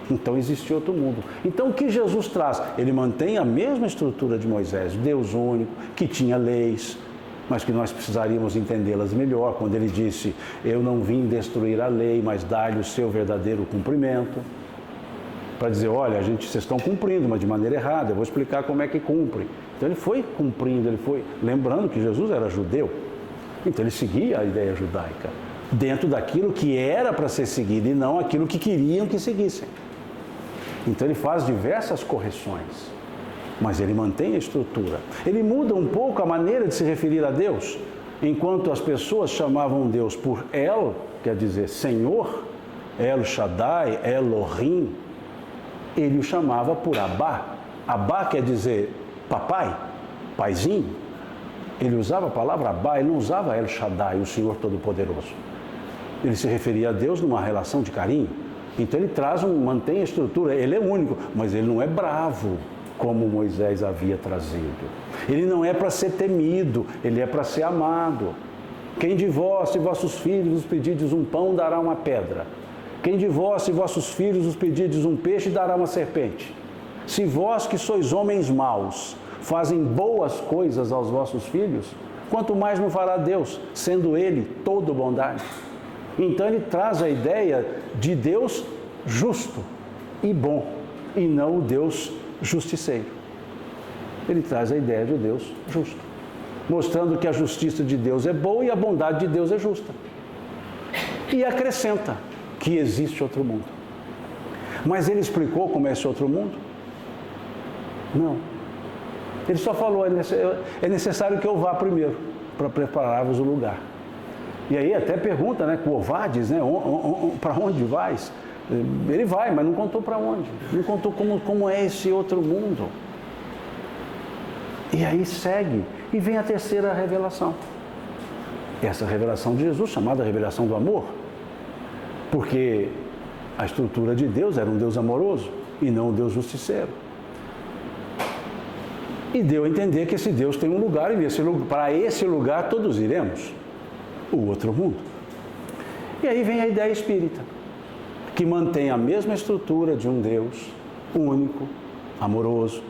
Então existe outro mundo. Então o que Jesus traz? Ele mantém a mesma estrutura de Moisés, Deus único, que tinha leis, mas que nós precisaríamos entendê-las melhor, quando ele disse, eu não vim destruir a lei, mas dar-lhe o seu verdadeiro cumprimento. Para dizer, olha, vocês estão cumprindo, mas de maneira errada, eu vou explicar como é que cumpre. Então ele foi cumprindo, lembrando que Jesus era judeu, então ele seguia a ideia judaica, dentro daquilo que era para ser seguido e não aquilo que queriam que seguissem. Então ele faz diversas correções, mas ele mantém a estrutura. Ele muda um pouco a maneira de se referir a Deus. Enquanto as pessoas chamavam Deus por El, quer dizer Senhor, El Shaddai, Elohim, ele o chamava por Abá. Abá quer dizer papai, paizinho. Ele usava a palavra Abá, ele não usava El Shaddai, o Senhor Todo-Poderoso. Ele se referia a Deus numa relação de carinho. Então ele mantém a estrutura, ele é único, mas ele não é bravo, como Moisés havia trazido. Ele não é para ser temido, ele é para ser amado. Quem de vós, se vossos filhos os pedirdes um pão, dará uma pedra. Quem de vós, se vossos filhos os pedirdes um peixe, dará uma serpente. Se vós que sois homens maus, fazem boas coisas aos vossos filhos, quanto mais não fará Deus, sendo Ele todo bondade. Então ele traz a ideia de Deus justo e bom, e não o Deus justiceiro. Ele traz a ideia de Deus justo, mostrando que a justiça de Deus é boa e a bondade de Deus é justa. E acrescenta que existe outro mundo. Mas ele explicou como é esse outro mundo? Não. Ele só falou, é necessário que eu vá primeiro, para preparar-vos o lugar. E aí até pergunta, né, Covades, né, para onde vais? Ele vai, mas não contou para onde. Não contou como é esse outro mundo. E aí segue, e vem a terceira revelação. Essa revelação de Jesus, chamada revelação do amor. Porque a estrutura de Deus era um Deus amoroso e não um Deus justiceiro. E deu a entender que esse Deus tem um lugar, e para esse lugar todos iremos. O outro mundo. E aí vem a ideia espírita, que mantém a mesma estrutura de um Deus único, amoroso,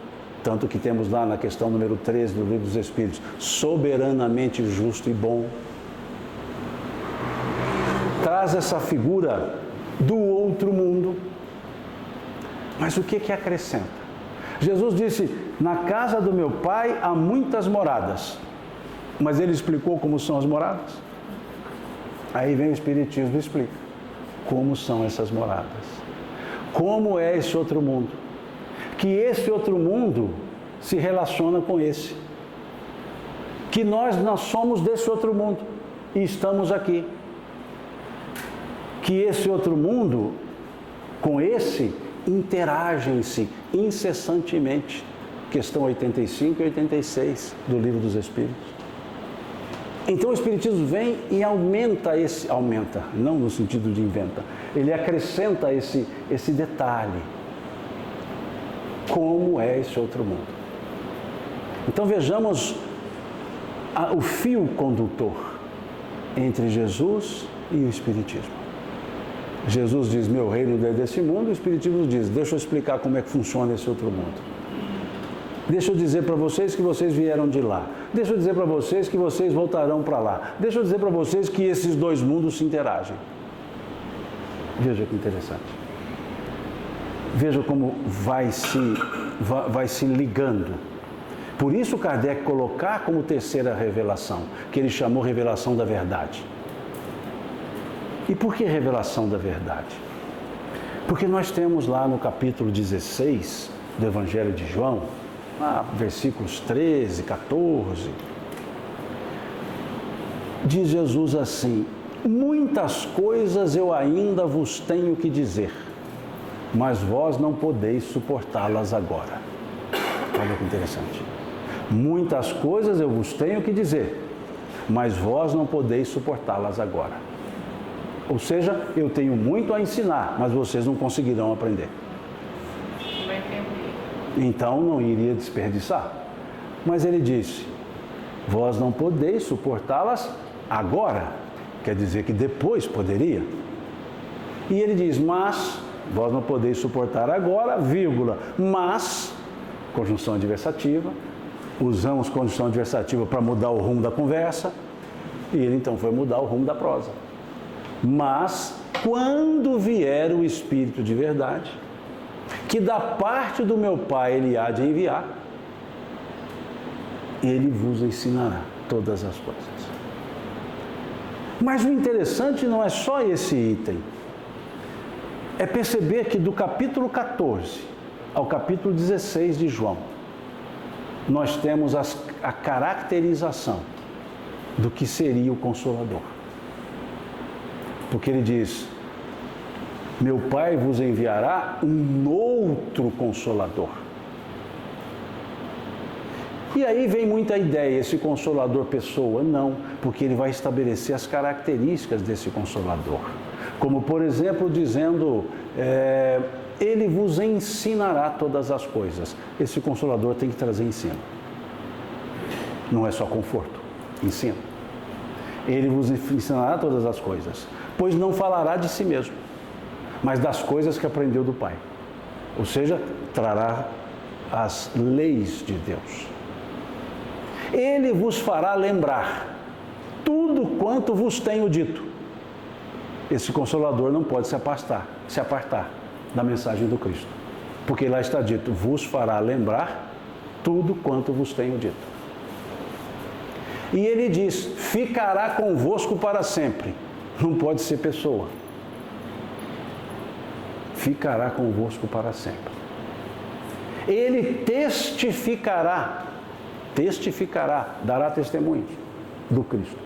tanto que temos lá na questão número 13 do Livro dos Espíritos, soberanamente justo e bom. traz essa figura do outro mundo. Mas o que acrescenta? Jesus disse, na casa do meu pai há muitas moradas. Mas ele explicou como são as moradas? Aí vem o Espiritismo e explica como são essas moradas. Como é esse outro mundo? Que esse outro mundo se relaciona com esse. Que nós somos desse outro mundo e estamos aqui. Que esse outro mundo, com esse, interagem-se incessantemente. Questão 85 e 86 do Livro dos Espíritos. Então o Espiritismo vem e aumenta, não no sentido de inventa, ele acrescenta esse detalhe. Como é esse outro mundo? Então vejamos o fio condutor entre Jesus e o Espiritismo. Jesus diz, meu reino não é desse mundo, o Espiritismo diz, deixa eu explicar como é que funciona esse outro mundo. Deixa eu dizer para vocês que vocês vieram de lá. Deixa eu dizer para vocês que vocês voltarão para lá. Deixa eu dizer para vocês que esses dois mundos se interagem. Veja que interessante. Veja como vai se ligando. Por isso Kardec colocar como terceira revelação, que ele chamou revelação da verdade. E por que revelação da verdade? Porque nós temos lá no capítulo 16 do Evangelho de João, versículos 13, 14, diz Jesus assim, muitas coisas eu ainda vos tenho que dizer, mas vós não podeis suportá-las agora. Olha que interessante. Muitas coisas eu vos tenho que dizer, mas vós não podeis suportá-las agora. Ou seja, eu tenho muito a ensinar, mas vocês não conseguirão aprender. Então não iria desperdiçar. Mas ele disse, vós não podeis suportá-las agora. Quer dizer que depois poderia. E ele diz, mas, vós não podeis suportar agora, vírgula, mas, conjunção adversativa, usamos conjunção adversativa para mudar o rumo da conversa, e ele então foi mudar o rumo da prosa. Mas, quando vier o Espírito de verdade, que da parte do meu Pai ele há de enviar, ele vos ensinará todas as coisas. Mas o interessante não é só esse item, é perceber que do capítulo 14 ao capítulo 16 de João, nós temos a caracterização do que seria o Consolador. Porque ele diz, meu Pai vos enviará um outro Consolador. E aí vem muita ideia, esse Consolador pessoa? Não, porque ele vai estabelecer as características desse Consolador. Como, por exemplo, dizendo, ele vos ensinará todas as coisas. Esse Consolador tem que trazer ensino. Não é só conforto, ensino. Ele vos ensinará todas as coisas, pois não falará de si mesmo, mas das coisas que aprendeu do Pai. Ou seja, trará as leis de Deus. Ele vos fará lembrar tudo quanto vos tenho dito. Esse Consolador não pode se apartar da mensagem do Cristo. Porque lá está dito, vos fará lembrar tudo quanto vos tenho dito. E ele diz, ficará convosco para sempre. Não pode ser pessoa. Ficará convosco para sempre. Ele testificará, dará testemunhos do Cristo.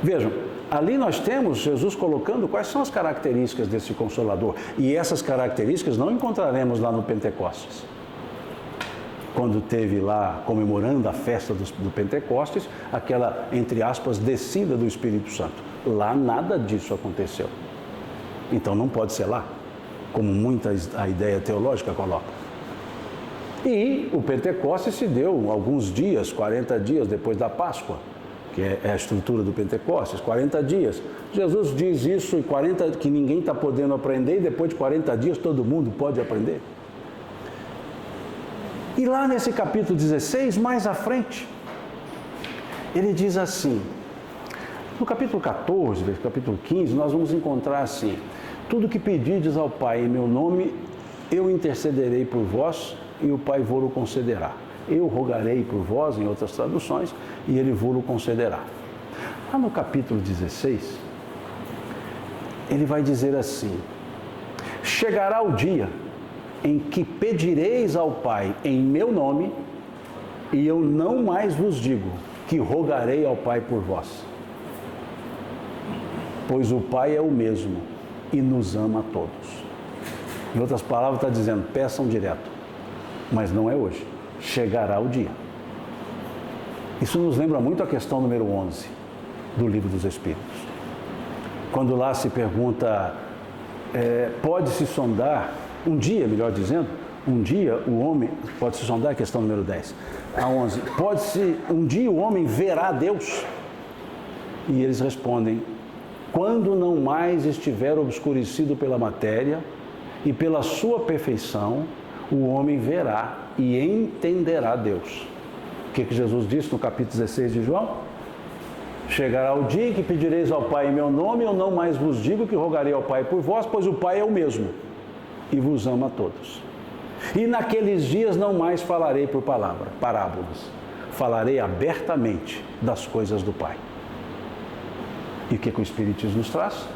Vejam, ali nós temos Jesus colocando quais são as características desse Consolador. E essas características não encontraremos lá no Pentecostes. Quando teve lá, comemorando a festa do Pentecostes, aquela, entre aspas, descida do Espírito Santo. Lá nada disso aconteceu. Então não pode ser lá, como a ideia teológica coloca. E o Pentecostes se deu alguns dias, 40 dias depois da Páscoa, que é a estrutura do Pentecostes, 40 dias. Jesus diz isso, que ninguém está podendo aprender, e depois de 40 dias todo mundo pode aprender. E lá nesse capítulo 16, mais à frente, ele diz assim, No capítulo 14, capítulo 15, nós vamos encontrar assim: tudo que pedirdes ao Pai em meu nome, eu intercederei por vós e o Pai vô-lo concederá. Eu rogarei por vós, em outras traduções, e ele vô-lo concederá. Lá no capítulo 16, ele vai dizer assim: chegará o dia em que pedireis ao Pai em meu nome, e eu não mais vos digo que rogarei ao Pai por vós. Pois o Pai é o mesmo e nos ama a todos. Em outras palavras, está dizendo, peçam direto. Mas não é hoje. Chegará o dia. Isso nos lembra muito a questão número 11 do Livro dos Espíritos. Quando lá se pergunta, pode-se sondar, um dia, melhor dizendo, um dia o homem, pode-se sondar, a questão número 10, a 11, um dia o homem verá Deus? E eles respondem, quando não mais estiver obscurecido pela matéria e pela sua perfeição, o homem verá e entenderá Deus. O que Jesus disse no capítulo 16 de João? Chegará o dia em que pedireis ao Pai em meu nome, eu não mais vos digo que rogarei ao Pai por vós, pois o Pai é o mesmo e vos ama a todos. E naqueles dias não mais falarei por parábolas, falarei abertamente das coisas do Pai. E o que o Espiritismo nos traz?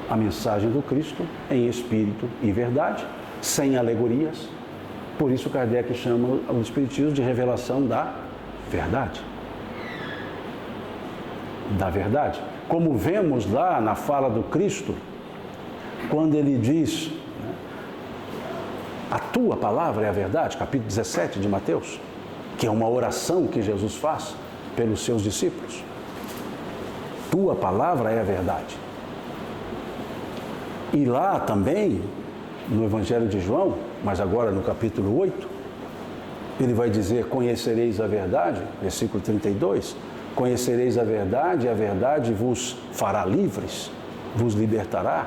A mensagem do Cristo em espírito e verdade, sem alegorias. Por isso Kardec chama o Espiritismo de revelação da verdade. Da verdade. Como vemos lá na fala do Cristo, quando ele diz, a tua palavra é a verdade, capítulo 17 de Mateus, que é uma oração que Jesus faz pelos seus discípulos. Tua palavra é a verdade. E lá também, no Evangelho de João, mas agora no capítulo 8, ele vai dizer, conhecereis a verdade, versículo 32, conhecereis a verdade e a verdade vos fará livres, vos libertará.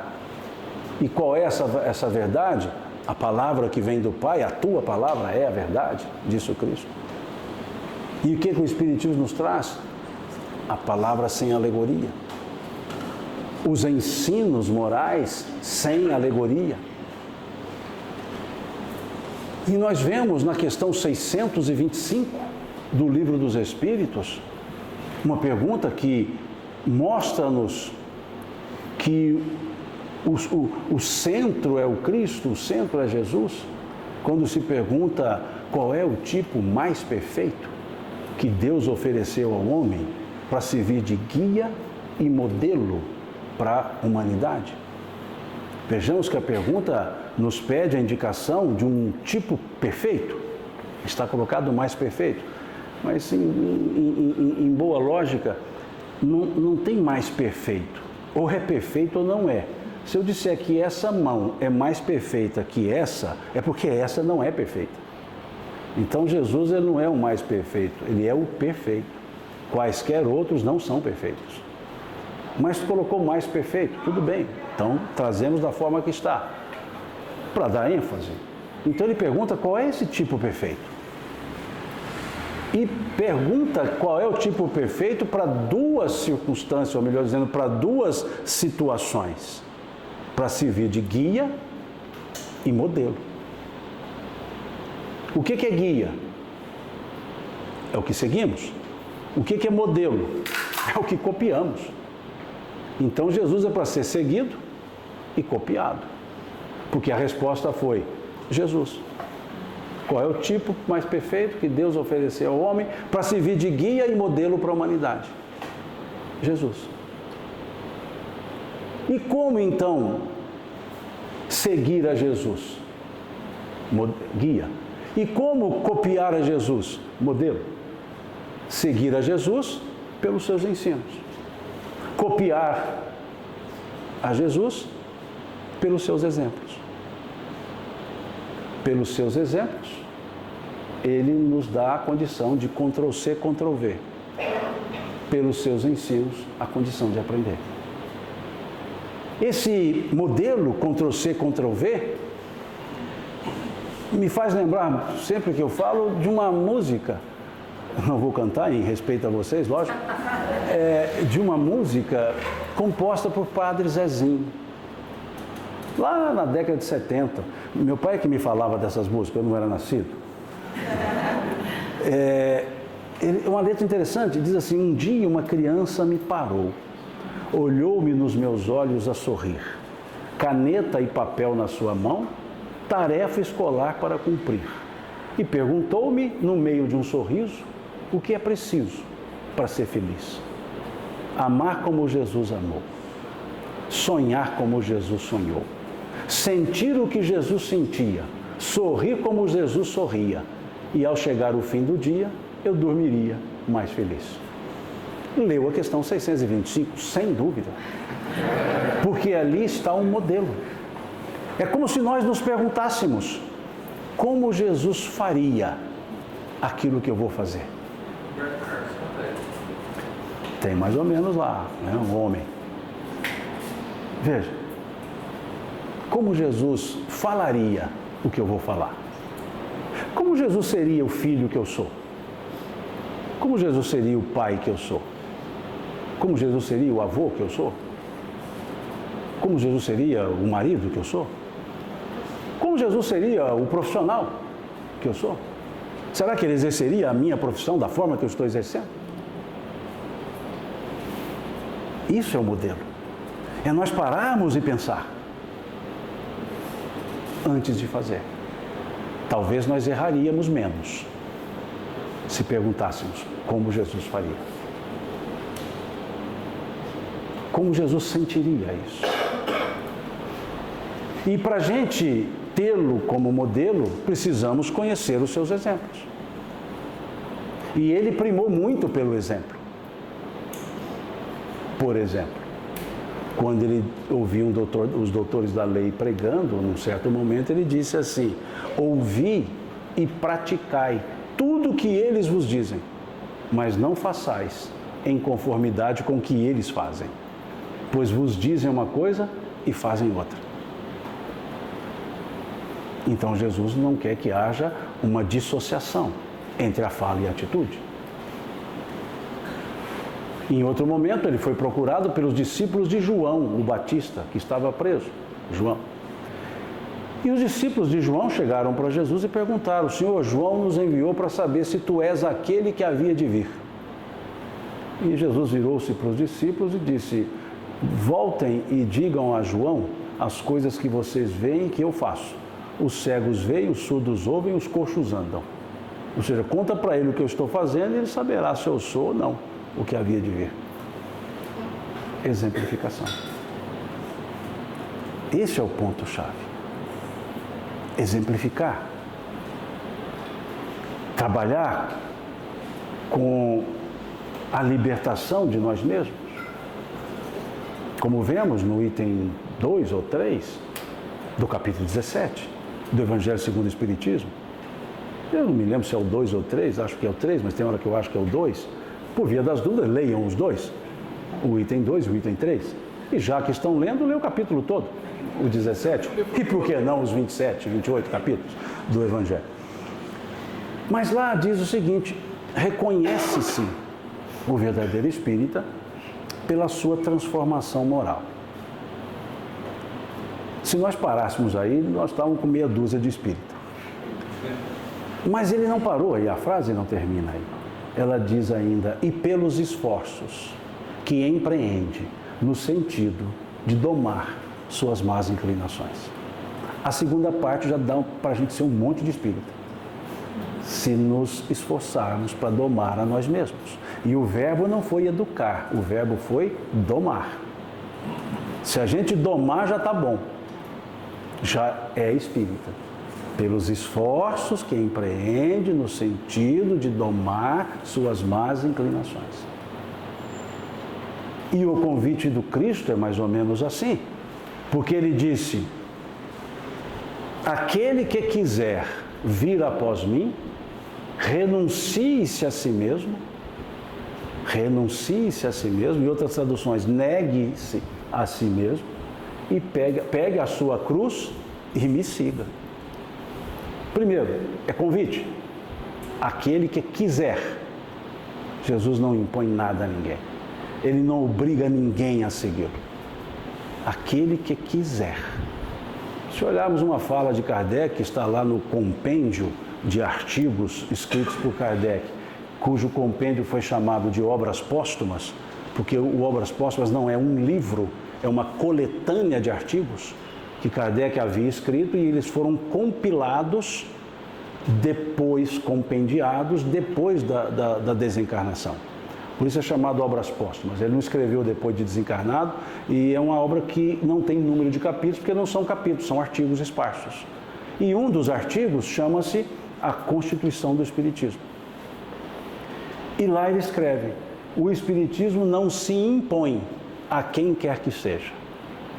E qual é essa verdade? A palavra que vem do Pai, a tua palavra é a verdade, disse o Cristo. E o que o Espiritismo nos traz? A palavra sem alegoria. Os ensinos morais sem alegoria. E nós vemos na questão 625 do Livro dos Espíritos, uma pergunta que mostra-nos que o centro é o Cristo, o centro é Jesus, quando se pergunta qual é o tipo mais perfeito que Deus ofereceu ao homem para servir de guia e modelo para a humanidade. Vejamos que a pergunta nos pede a indicação de um tipo perfeito. Está colocado o mais perfeito. Mas em boa lógica, não tem mais perfeito. Ou é perfeito ou não é. Se eu disser que essa mão é mais perfeita que essa, é porque essa não é perfeita. Então Jesus ele não é o mais perfeito, ele é o perfeito. Quaisquer outros não são perfeitos. Mas colocou mais perfeito, tudo bem. Então trazemos da forma que está, para dar ênfase. Então ele pergunta qual é esse tipo perfeito. E pergunta qual é o tipo perfeito para duas circunstâncias, ou melhor dizendo, para duas situações. Para servir de guia e modelo. O que é guia? É o que seguimos. O que é modelo? É o que copiamos. Então Jesus é para ser seguido e copiado. Porque a resposta foi Jesus. Qual é o tipo mais perfeito que Deus ofereceu ao homem para servir de guia e modelo para a humanidade? Jesus. E como então seguir a Jesus? Guia. E como copiar a Jesus? Modelo. Seguir a Jesus pelos seus ensinos. Copiar a Jesus pelos seus exemplos. Pelos seus exemplos, ele nos dá a condição de Ctrl+C, Ctrl+V. Pelos seus ensinos, a condição de aprender. Esse modelo Ctrl+C, Ctrl+V me faz lembrar, sempre que eu falo, de uma música não vou cantar em respeito a vocês, lógico, de uma música composta por Padre Zezinho. Lá na década de 70. Meu pai é que me falava dessas músicas, eu não era nascido. Uma letra interessante, diz assim: um dia uma criança me parou, olhou-me nos meus olhos a sorrir, caneta e papel na sua mão, tarefa escolar para cumprir, e perguntou-me, no meio de um sorriso, o que é preciso para ser feliz. Amar como Jesus amou, sonhar como Jesus sonhou, sentir o que Jesus sentia, sorrir como Jesus sorria, e ao chegar o fim do dia, eu dormiria mais feliz. Leu a questão 625, sem dúvida, porque ali está um modelo. É como se nós nos perguntássemos: como Jesus faria aquilo que eu vou fazer? Tem mais ou menos lá, né? Um homem. Veja, como Jesus falaria o que eu vou falar? Como Jesus seria o filho que eu sou? Como Jesus seria o pai que eu sou? Como Jesus seria o avô que eu sou? Como Jesus seria o marido que eu sou? Como Jesus seria o profissional que eu sou? Será que ele exerceria a minha profissão da forma que eu estou exercendo? Isso é o modelo. É nós pararmos e pensar antes de fazer. Talvez nós erraríamos menos se perguntássemos como Jesus faria. Como Jesus sentiria isso? E para a gente tê-lo como modelo, precisamos conhecer os seus exemplos. E ele primou muito pelo exemplo. Por exemplo, quando ele ouviu os doutores da lei pregando, num certo momento ele disse assim: ouvi e praticai tudo o que eles vos dizem, mas não façais em conformidade com o que eles fazem, pois vos dizem uma coisa e fazem outra. Então Jesus não quer que haja uma dissociação entre a fala e a atitude. Em outro momento, ele foi procurado pelos discípulos de João, o Batista, que estava preso, João. E os discípulos de João chegaram para Jesus e perguntaram: Senhor, João nos enviou para saber se tu és aquele que havia de vir. E Jesus virou-se para os discípulos e disse: voltem e digam a João as coisas que vocês veem que eu faço. Os cegos veem, os surdos ouvem, os coxos andam. Ou seja, conta para ele o que eu estou fazendo e ele saberá se eu sou ou não o que havia de vir. Exemplificação. Esse é o ponto-chave. Exemplificar. Trabalhar com a libertação de nós mesmos. Como vemos no item 2 ou 3 do capítulo 17 do Evangelho segundo o Espiritismo. Eu não me lembro se é o 2 ou 3, acho que é o 3, mas tem hora que eu acho que é o 2. Por via das dúvidas, leiam os dois, o item 2 e o item 3. E já que estão lendo, leiam o capítulo todo, o 17. E por que não os 27, 28 capítulos do Evangelho? Mas lá diz o seguinte: reconhece-se o verdadeiro espírita pela sua transformação moral. Se nós parássemos aí, nós estávamos com meia dúzia de espírita. Mas ele não parou, e a frase não termina aí. Ela diz ainda: e pelos esforços que empreende no sentido de domar suas más inclinações. A segunda parte já dá para a gente ser um monte de espírita. Se nos esforçarmos para domar a nós mesmos. E o verbo não foi educar, o verbo foi domar. Se a gente domar, já está bom. Já é espírita. Pelos esforços que empreende no sentido de domar suas más inclinações. E o convite do Cristo é mais ou menos assim, porque ele disse: aquele que quiser vir após mim, renuncie-se a si mesmo, em outras traduções, negue-se a si mesmo, e pegue a sua cruz e me siga. Primeiro, é convite. Aquele que quiser. Jesus não impõe nada a ninguém. Ele não obriga ninguém a segui-lo. Aquele que quiser. Se olharmos uma fala de Kardec, que está lá no compêndio de artigos escritos por Kardec, cujo compêndio foi chamado de Obras Póstumas, porque o Obras Póstumas não é um livro, é uma coletânea de artigos que Kardec havia escrito e eles foram compilados depois, compendiados depois da desencarnação. Por isso é chamado Obras Póstumas. Ele não escreveu depois de desencarnado e é uma obra que não tem número de capítulos, porque não são capítulos, são artigos esparsos. E um dos artigos chama-se A Constituição do Espiritismo. E lá ele escreve: o Espiritismo não se impõe a quem quer que seja.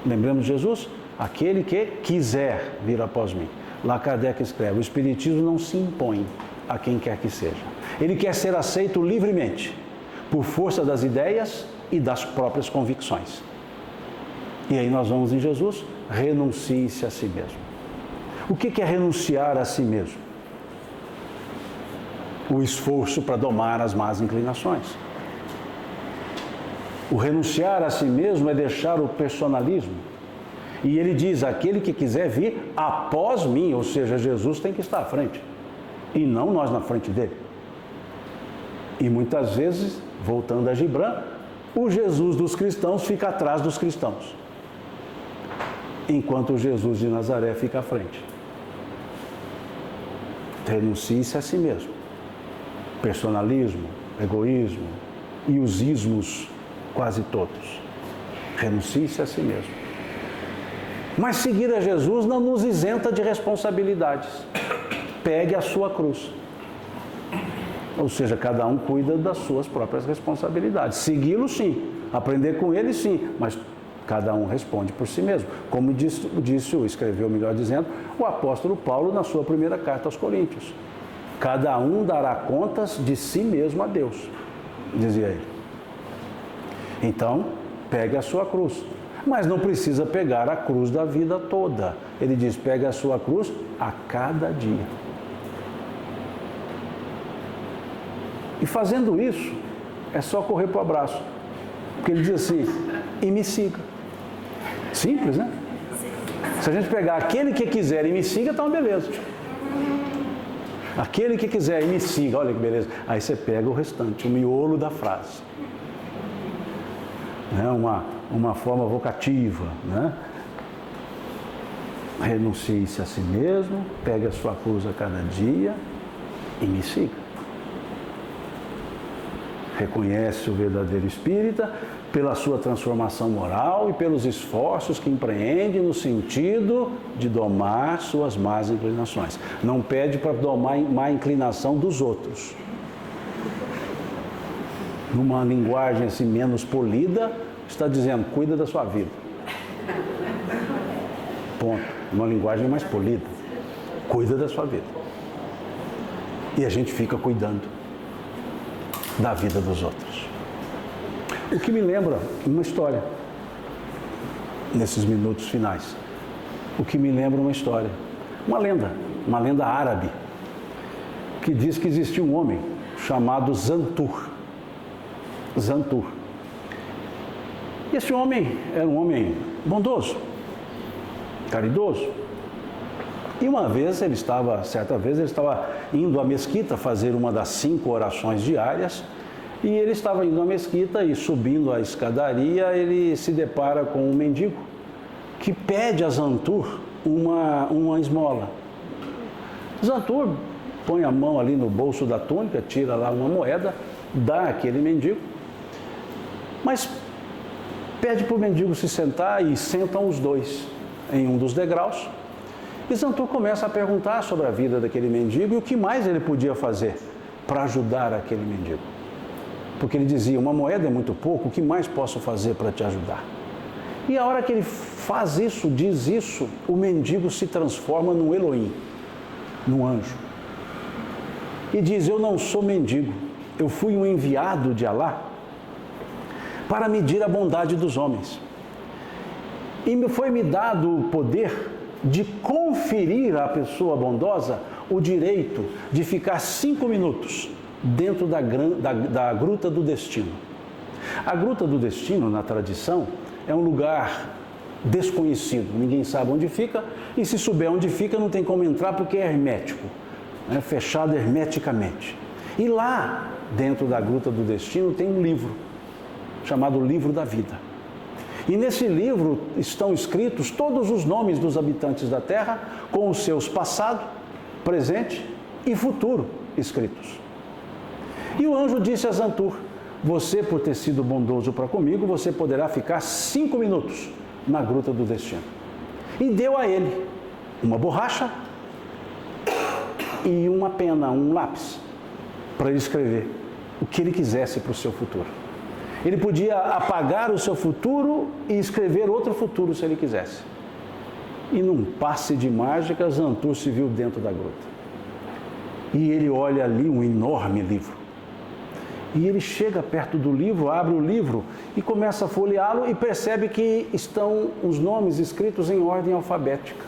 Lembramos de Jesus? Aquele que quiser vir após mim. Lá Kardec escreve: o Espiritismo não se impõe a quem quer que seja. Ele quer ser aceito livremente, por força das ideias e das próprias convicções. E aí nós vamos em Jesus: renuncie-se a si mesmo. O que é renunciar a si mesmo? O esforço para domar as más inclinações. O renunciar a si mesmo é deixar o personalismo. E ele diz: aquele que quiser vir após mim, ou seja, Jesus tem que estar à frente, e não nós na frente dele. E muitas vezes, voltando a Gibran, o Jesus dos cristãos fica atrás dos cristãos, enquanto o Jesus de Nazaré fica à frente. Renuncie-se a si mesmo. Personalismo, egoísmo e os ismos quase todos. Renuncie-se a si mesmo. Mas seguir a Jesus não nos isenta de responsabilidades. Pegue a sua cruz. Ou seja, cada um cuida das suas próprias responsabilidades. Segui-lo, sim. Aprender com ele, sim. Mas cada um responde por si mesmo. Como escreveu, melhor dizendo, o apóstolo Paulo na sua primeira carta aos Coríntios. Cada um dará contas de si mesmo a Deus, dizia ele. Então, pegue a sua cruz. Mas não precisa pegar a cruz da vida toda. Ele diz: pegue a sua cruz a cada dia. E fazendo isso, é só correr para o abraço. Porque ele diz assim: e me siga. Simples, né? Se a gente pegar aquele que quiser e me siga, tá uma beleza. Aquele que quiser e me siga, olha que beleza. Aí você pega o restante, o miolo da frase. É uma forma vocativa, né? Renuncie-se a si mesmo, pegue a sua cruz a cada dia e me siga. Reconhece o verdadeiro espírita pela sua transformação moral e pelos esforços que empreende no sentido de domar suas más inclinações. Não pede para domar a má inclinação dos outros. Numa linguagem assim menos polida, está dizendo: cuida da sua vida. Ponto. Uma linguagem mais polida. Cuida da sua vida. E a gente fica cuidando da vida dos outros. O que me lembra uma história, nesses minutos finais. O que me lembra uma história, uma lenda árabe, que diz que existia um homem chamado Zantur. Zantur. E esse homem era um homem bondoso, caridoso. E certa vez ele estava indo à mesquita fazer uma das 5 orações diárias, e ele estava indo à mesquita e subindo a escadaria, ele se depara com um mendigo que pede a Zantur uma esmola. Zantur põe a mão ali no bolso da túnica, tira lá uma moeda, dá àquele mendigo, mas pede para o mendigo se sentar e sentam os dois em um dos degraus. E Zantur começa a perguntar sobre a vida daquele mendigo e o que mais ele podia fazer para ajudar aquele mendigo. Porque ele dizia: uma moeda é muito pouco, o que mais posso fazer para te ajudar? E a hora que ele faz isso, diz isso, o mendigo se transforma num Elohim, num anjo. E diz: eu não sou mendigo, eu fui um enviado de Alá para medir a bondade dos homens. E foi-me dado o poder de conferir à pessoa bondosa o direito de ficar 5 minutos dentro da Gruta do Destino. A Gruta do Destino, na tradição, é um lugar desconhecido, ninguém sabe onde fica, e se souber onde fica não tem como entrar porque é hermético, né? Fechado hermeticamente. E lá, dentro da Gruta do Destino, tem um livro, chamado Livro da Vida. E nesse livro estão escritos todos os nomes dos habitantes da Terra, com os seus passado, presente e futuro escritos. E o anjo disse a Zantur: você, por ter sido bondoso para comigo, você poderá ficar 5 minutos na Gruta do Destino. E deu a ele uma borracha e uma pena, um lápis, para ele escrever o que ele quisesse para o seu futuro. Ele podia apagar o seu futuro e escrever outro futuro se ele quisesse. E num passe de mágica, Zantur se viu dentro da gruta. E ele olha ali um enorme livro. E ele chega perto do livro, abre o livro e começa a folheá-lo e percebe que estão os nomes escritos em ordem alfabética.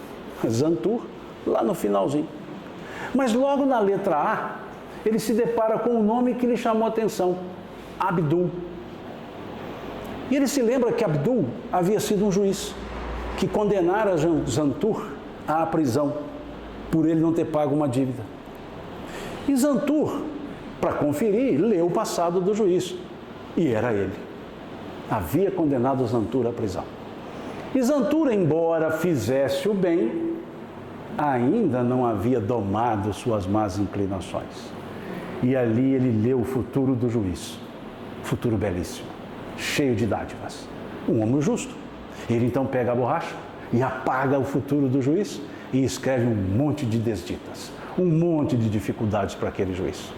Zantur, lá no finalzinho. Mas logo na letra A, ele se depara com um nome que lhe chamou a atenção: Abdul. E ele se lembra que Abdul havia sido um juiz que condenara Zantur à prisão por ele não ter pago uma dívida. E Zantur, para conferir, leu o passado do juiz. E era ele. Havia condenado Zantur à prisão. E Zantur, embora fizesse o bem, ainda não havia domado suas más inclinações. E ali ele leu o futuro do juiz. Futuro belíssimo, cheio de dádivas. Um homem justo. Ele então pega a borracha e apaga o futuro do juiz e escreve um monte de desditas, um monte de dificuldades para aquele juiz.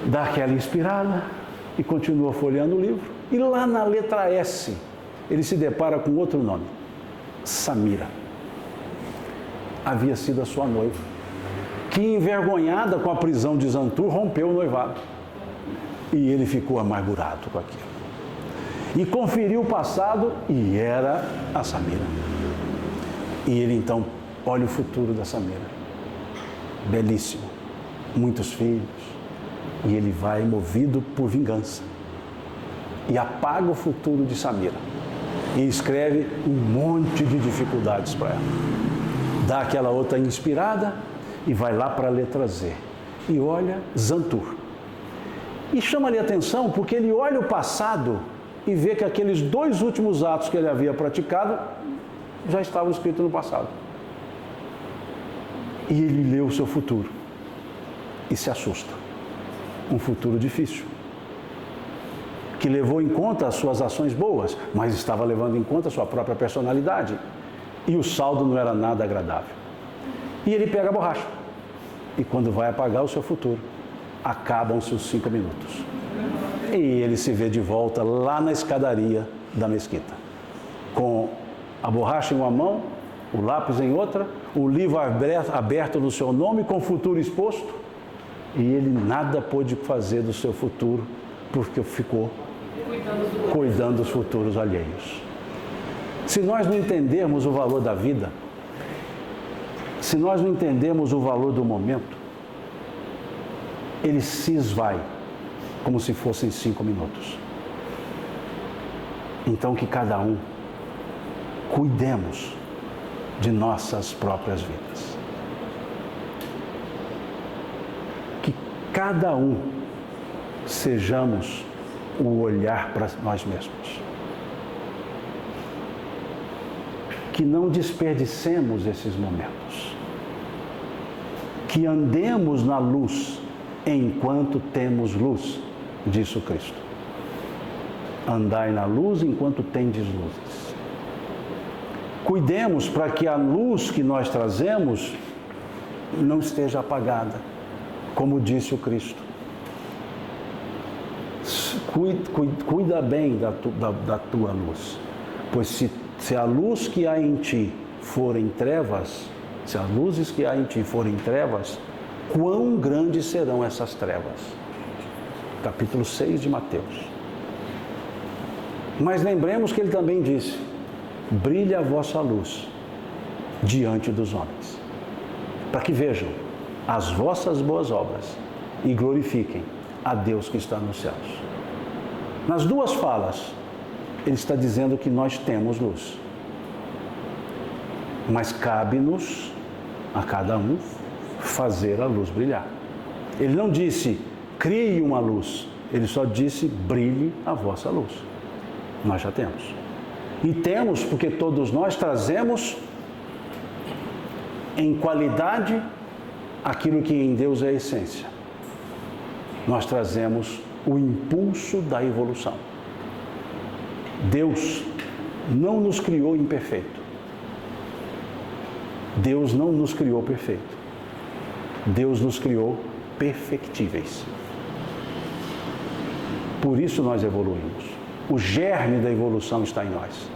Dá aquela inspirada e continua folheando o livro. E lá na letra S, ele se depara com outro nome: Samira. Havia sido a sua noiva, que, envergonhada com a prisão de Zantur, rompeu o noivado. E ele ficou amargurado com aquilo. E conferiu o passado e era a Samira. E ele então olha o futuro da Samira. Belíssimo, muitos filhos. E ele vai movido por vingança. E apaga o futuro de Samira. E escreve um monte de dificuldades para ela. Dá aquela outra inspirada e vai lá para a letra Z. E olha Zantur. E chama-lhe a atenção porque ele olha o passado e vê que aqueles 2 últimos atos que ele havia praticado já estavam escritos no passado. E ele lê o seu futuro e se assusta. Um futuro difícil, que levou em conta as suas ações boas, mas estava levando em conta a sua própria personalidade. E o saldo não era nada agradável. E ele pega a borracha. E quando vai apagar o seu futuro, acabam-se os 5 minutos. E ele se vê de volta lá na escadaria da mesquita, com a borracha em uma mão, o lápis em outra, o livro aberto no seu nome, com o futuro exposto, e ele nada pôde fazer do seu futuro, porque ficou cuidando dos futuros alheios. Se nós não entendermos o valor da vida, se nós não entendermos o valor do momento, ele se esvai, como se fossem 5 minutos. Então que cada um cuidemos de nossas próprias vidas. Que cada um sejamos o olhar para nós mesmos. Que não desperdicemos esses momentos. Que andemos na luz enquanto temos luz, disse o Cristo. Andai na luz enquanto tendes luzes. Cuidemos para que a luz que nós trazemos não esteja apagada, como disse o Cristo. Cuida bem da tua luz, pois se a luz que há em ti forem trevas, se as luzes que há em ti forem trevas, quão grandes serão essas trevas? Capítulo 6 de Mateus. Mas lembremos que ele também disse: brilhe a vossa luz diante dos homens, para que vejam as vossas boas obras e glorifiquem a Deus que está nos céus. Nas duas falas, ele está dizendo que nós temos luz. Mas cabe-nos, a cada um, fazer a luz brilhar. Ele não disse, crie uma luz. Ele só disse, brilhe a vossa luz. Nós já temos. E temos porque todos nós trazemos em qualidade aquilo que em Deus é a essência. Nós trazemos o impulso da evolução. Deus não nos criou imperfeito. Deus não nos criou perfeito. Deus nos criou perfectíveis. Por isso nós evoluímos. O germe da evolução está em nós.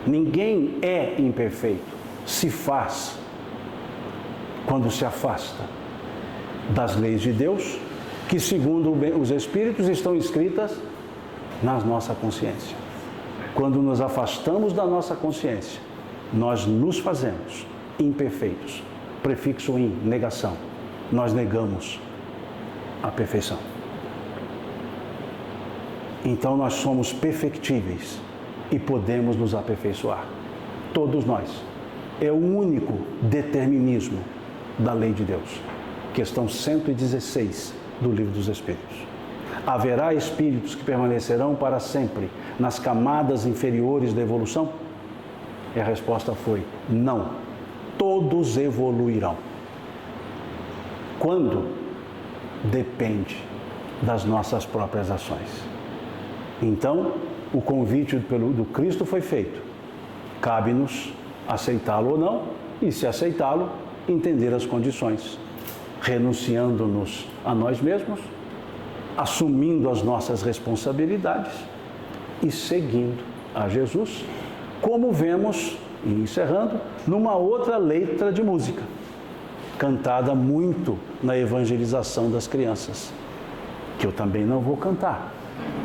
Ninguém é imperfeito. Se faz quando se afasta das leis de Deus, que segundo os Espíritos estão escritas na nossa consciência. Quando nos afastamos da nossa consciência, nós nos fazemos imperfeitos. Prefixo em negação. Nós negamos a perfeição. Então nós somos perfectíveis e podemos nos aperfeiçoar. Todos nós. É o único determinismo da lei de Deus. Questão 116 do Livro dos Espíritos. Haverá espíritos que permanecerão para sempre nas camadas inferiores da evolução? E a resposta foi não. Todos evoluirão. Quando? Depende das nossas próprias ações. Então, o convite do Cristo foi feito. Cabe-nos aceitá-lo ou não, e se aceitá-lo, entender as condições, renunciando-nos a nós mesmos, assumindo as nossas responsabilidades e seguindo a Jesus, como vemos, e encerrando, numa outra letra de música, cantada muito na evangelização das crianças, que eu também não vou cantar,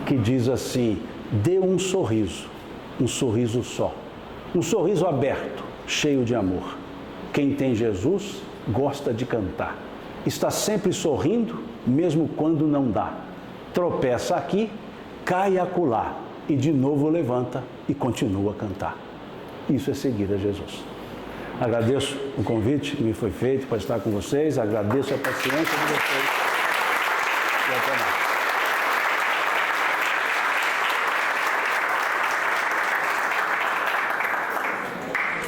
que diz assim, dê um sorriso só, um sorriso aberto, cheio de amor. Quem tem Jesus gosta de cantar, está sempre sorrindo, mesmo quando não dá. Tropeça aqui, cai acolá e de novo levanta e continua a cantar. Isso é seguir a Jesus. Agradeço o convite que me foi feito para estar com vocês, agradeço a paciência de vocês e até mais.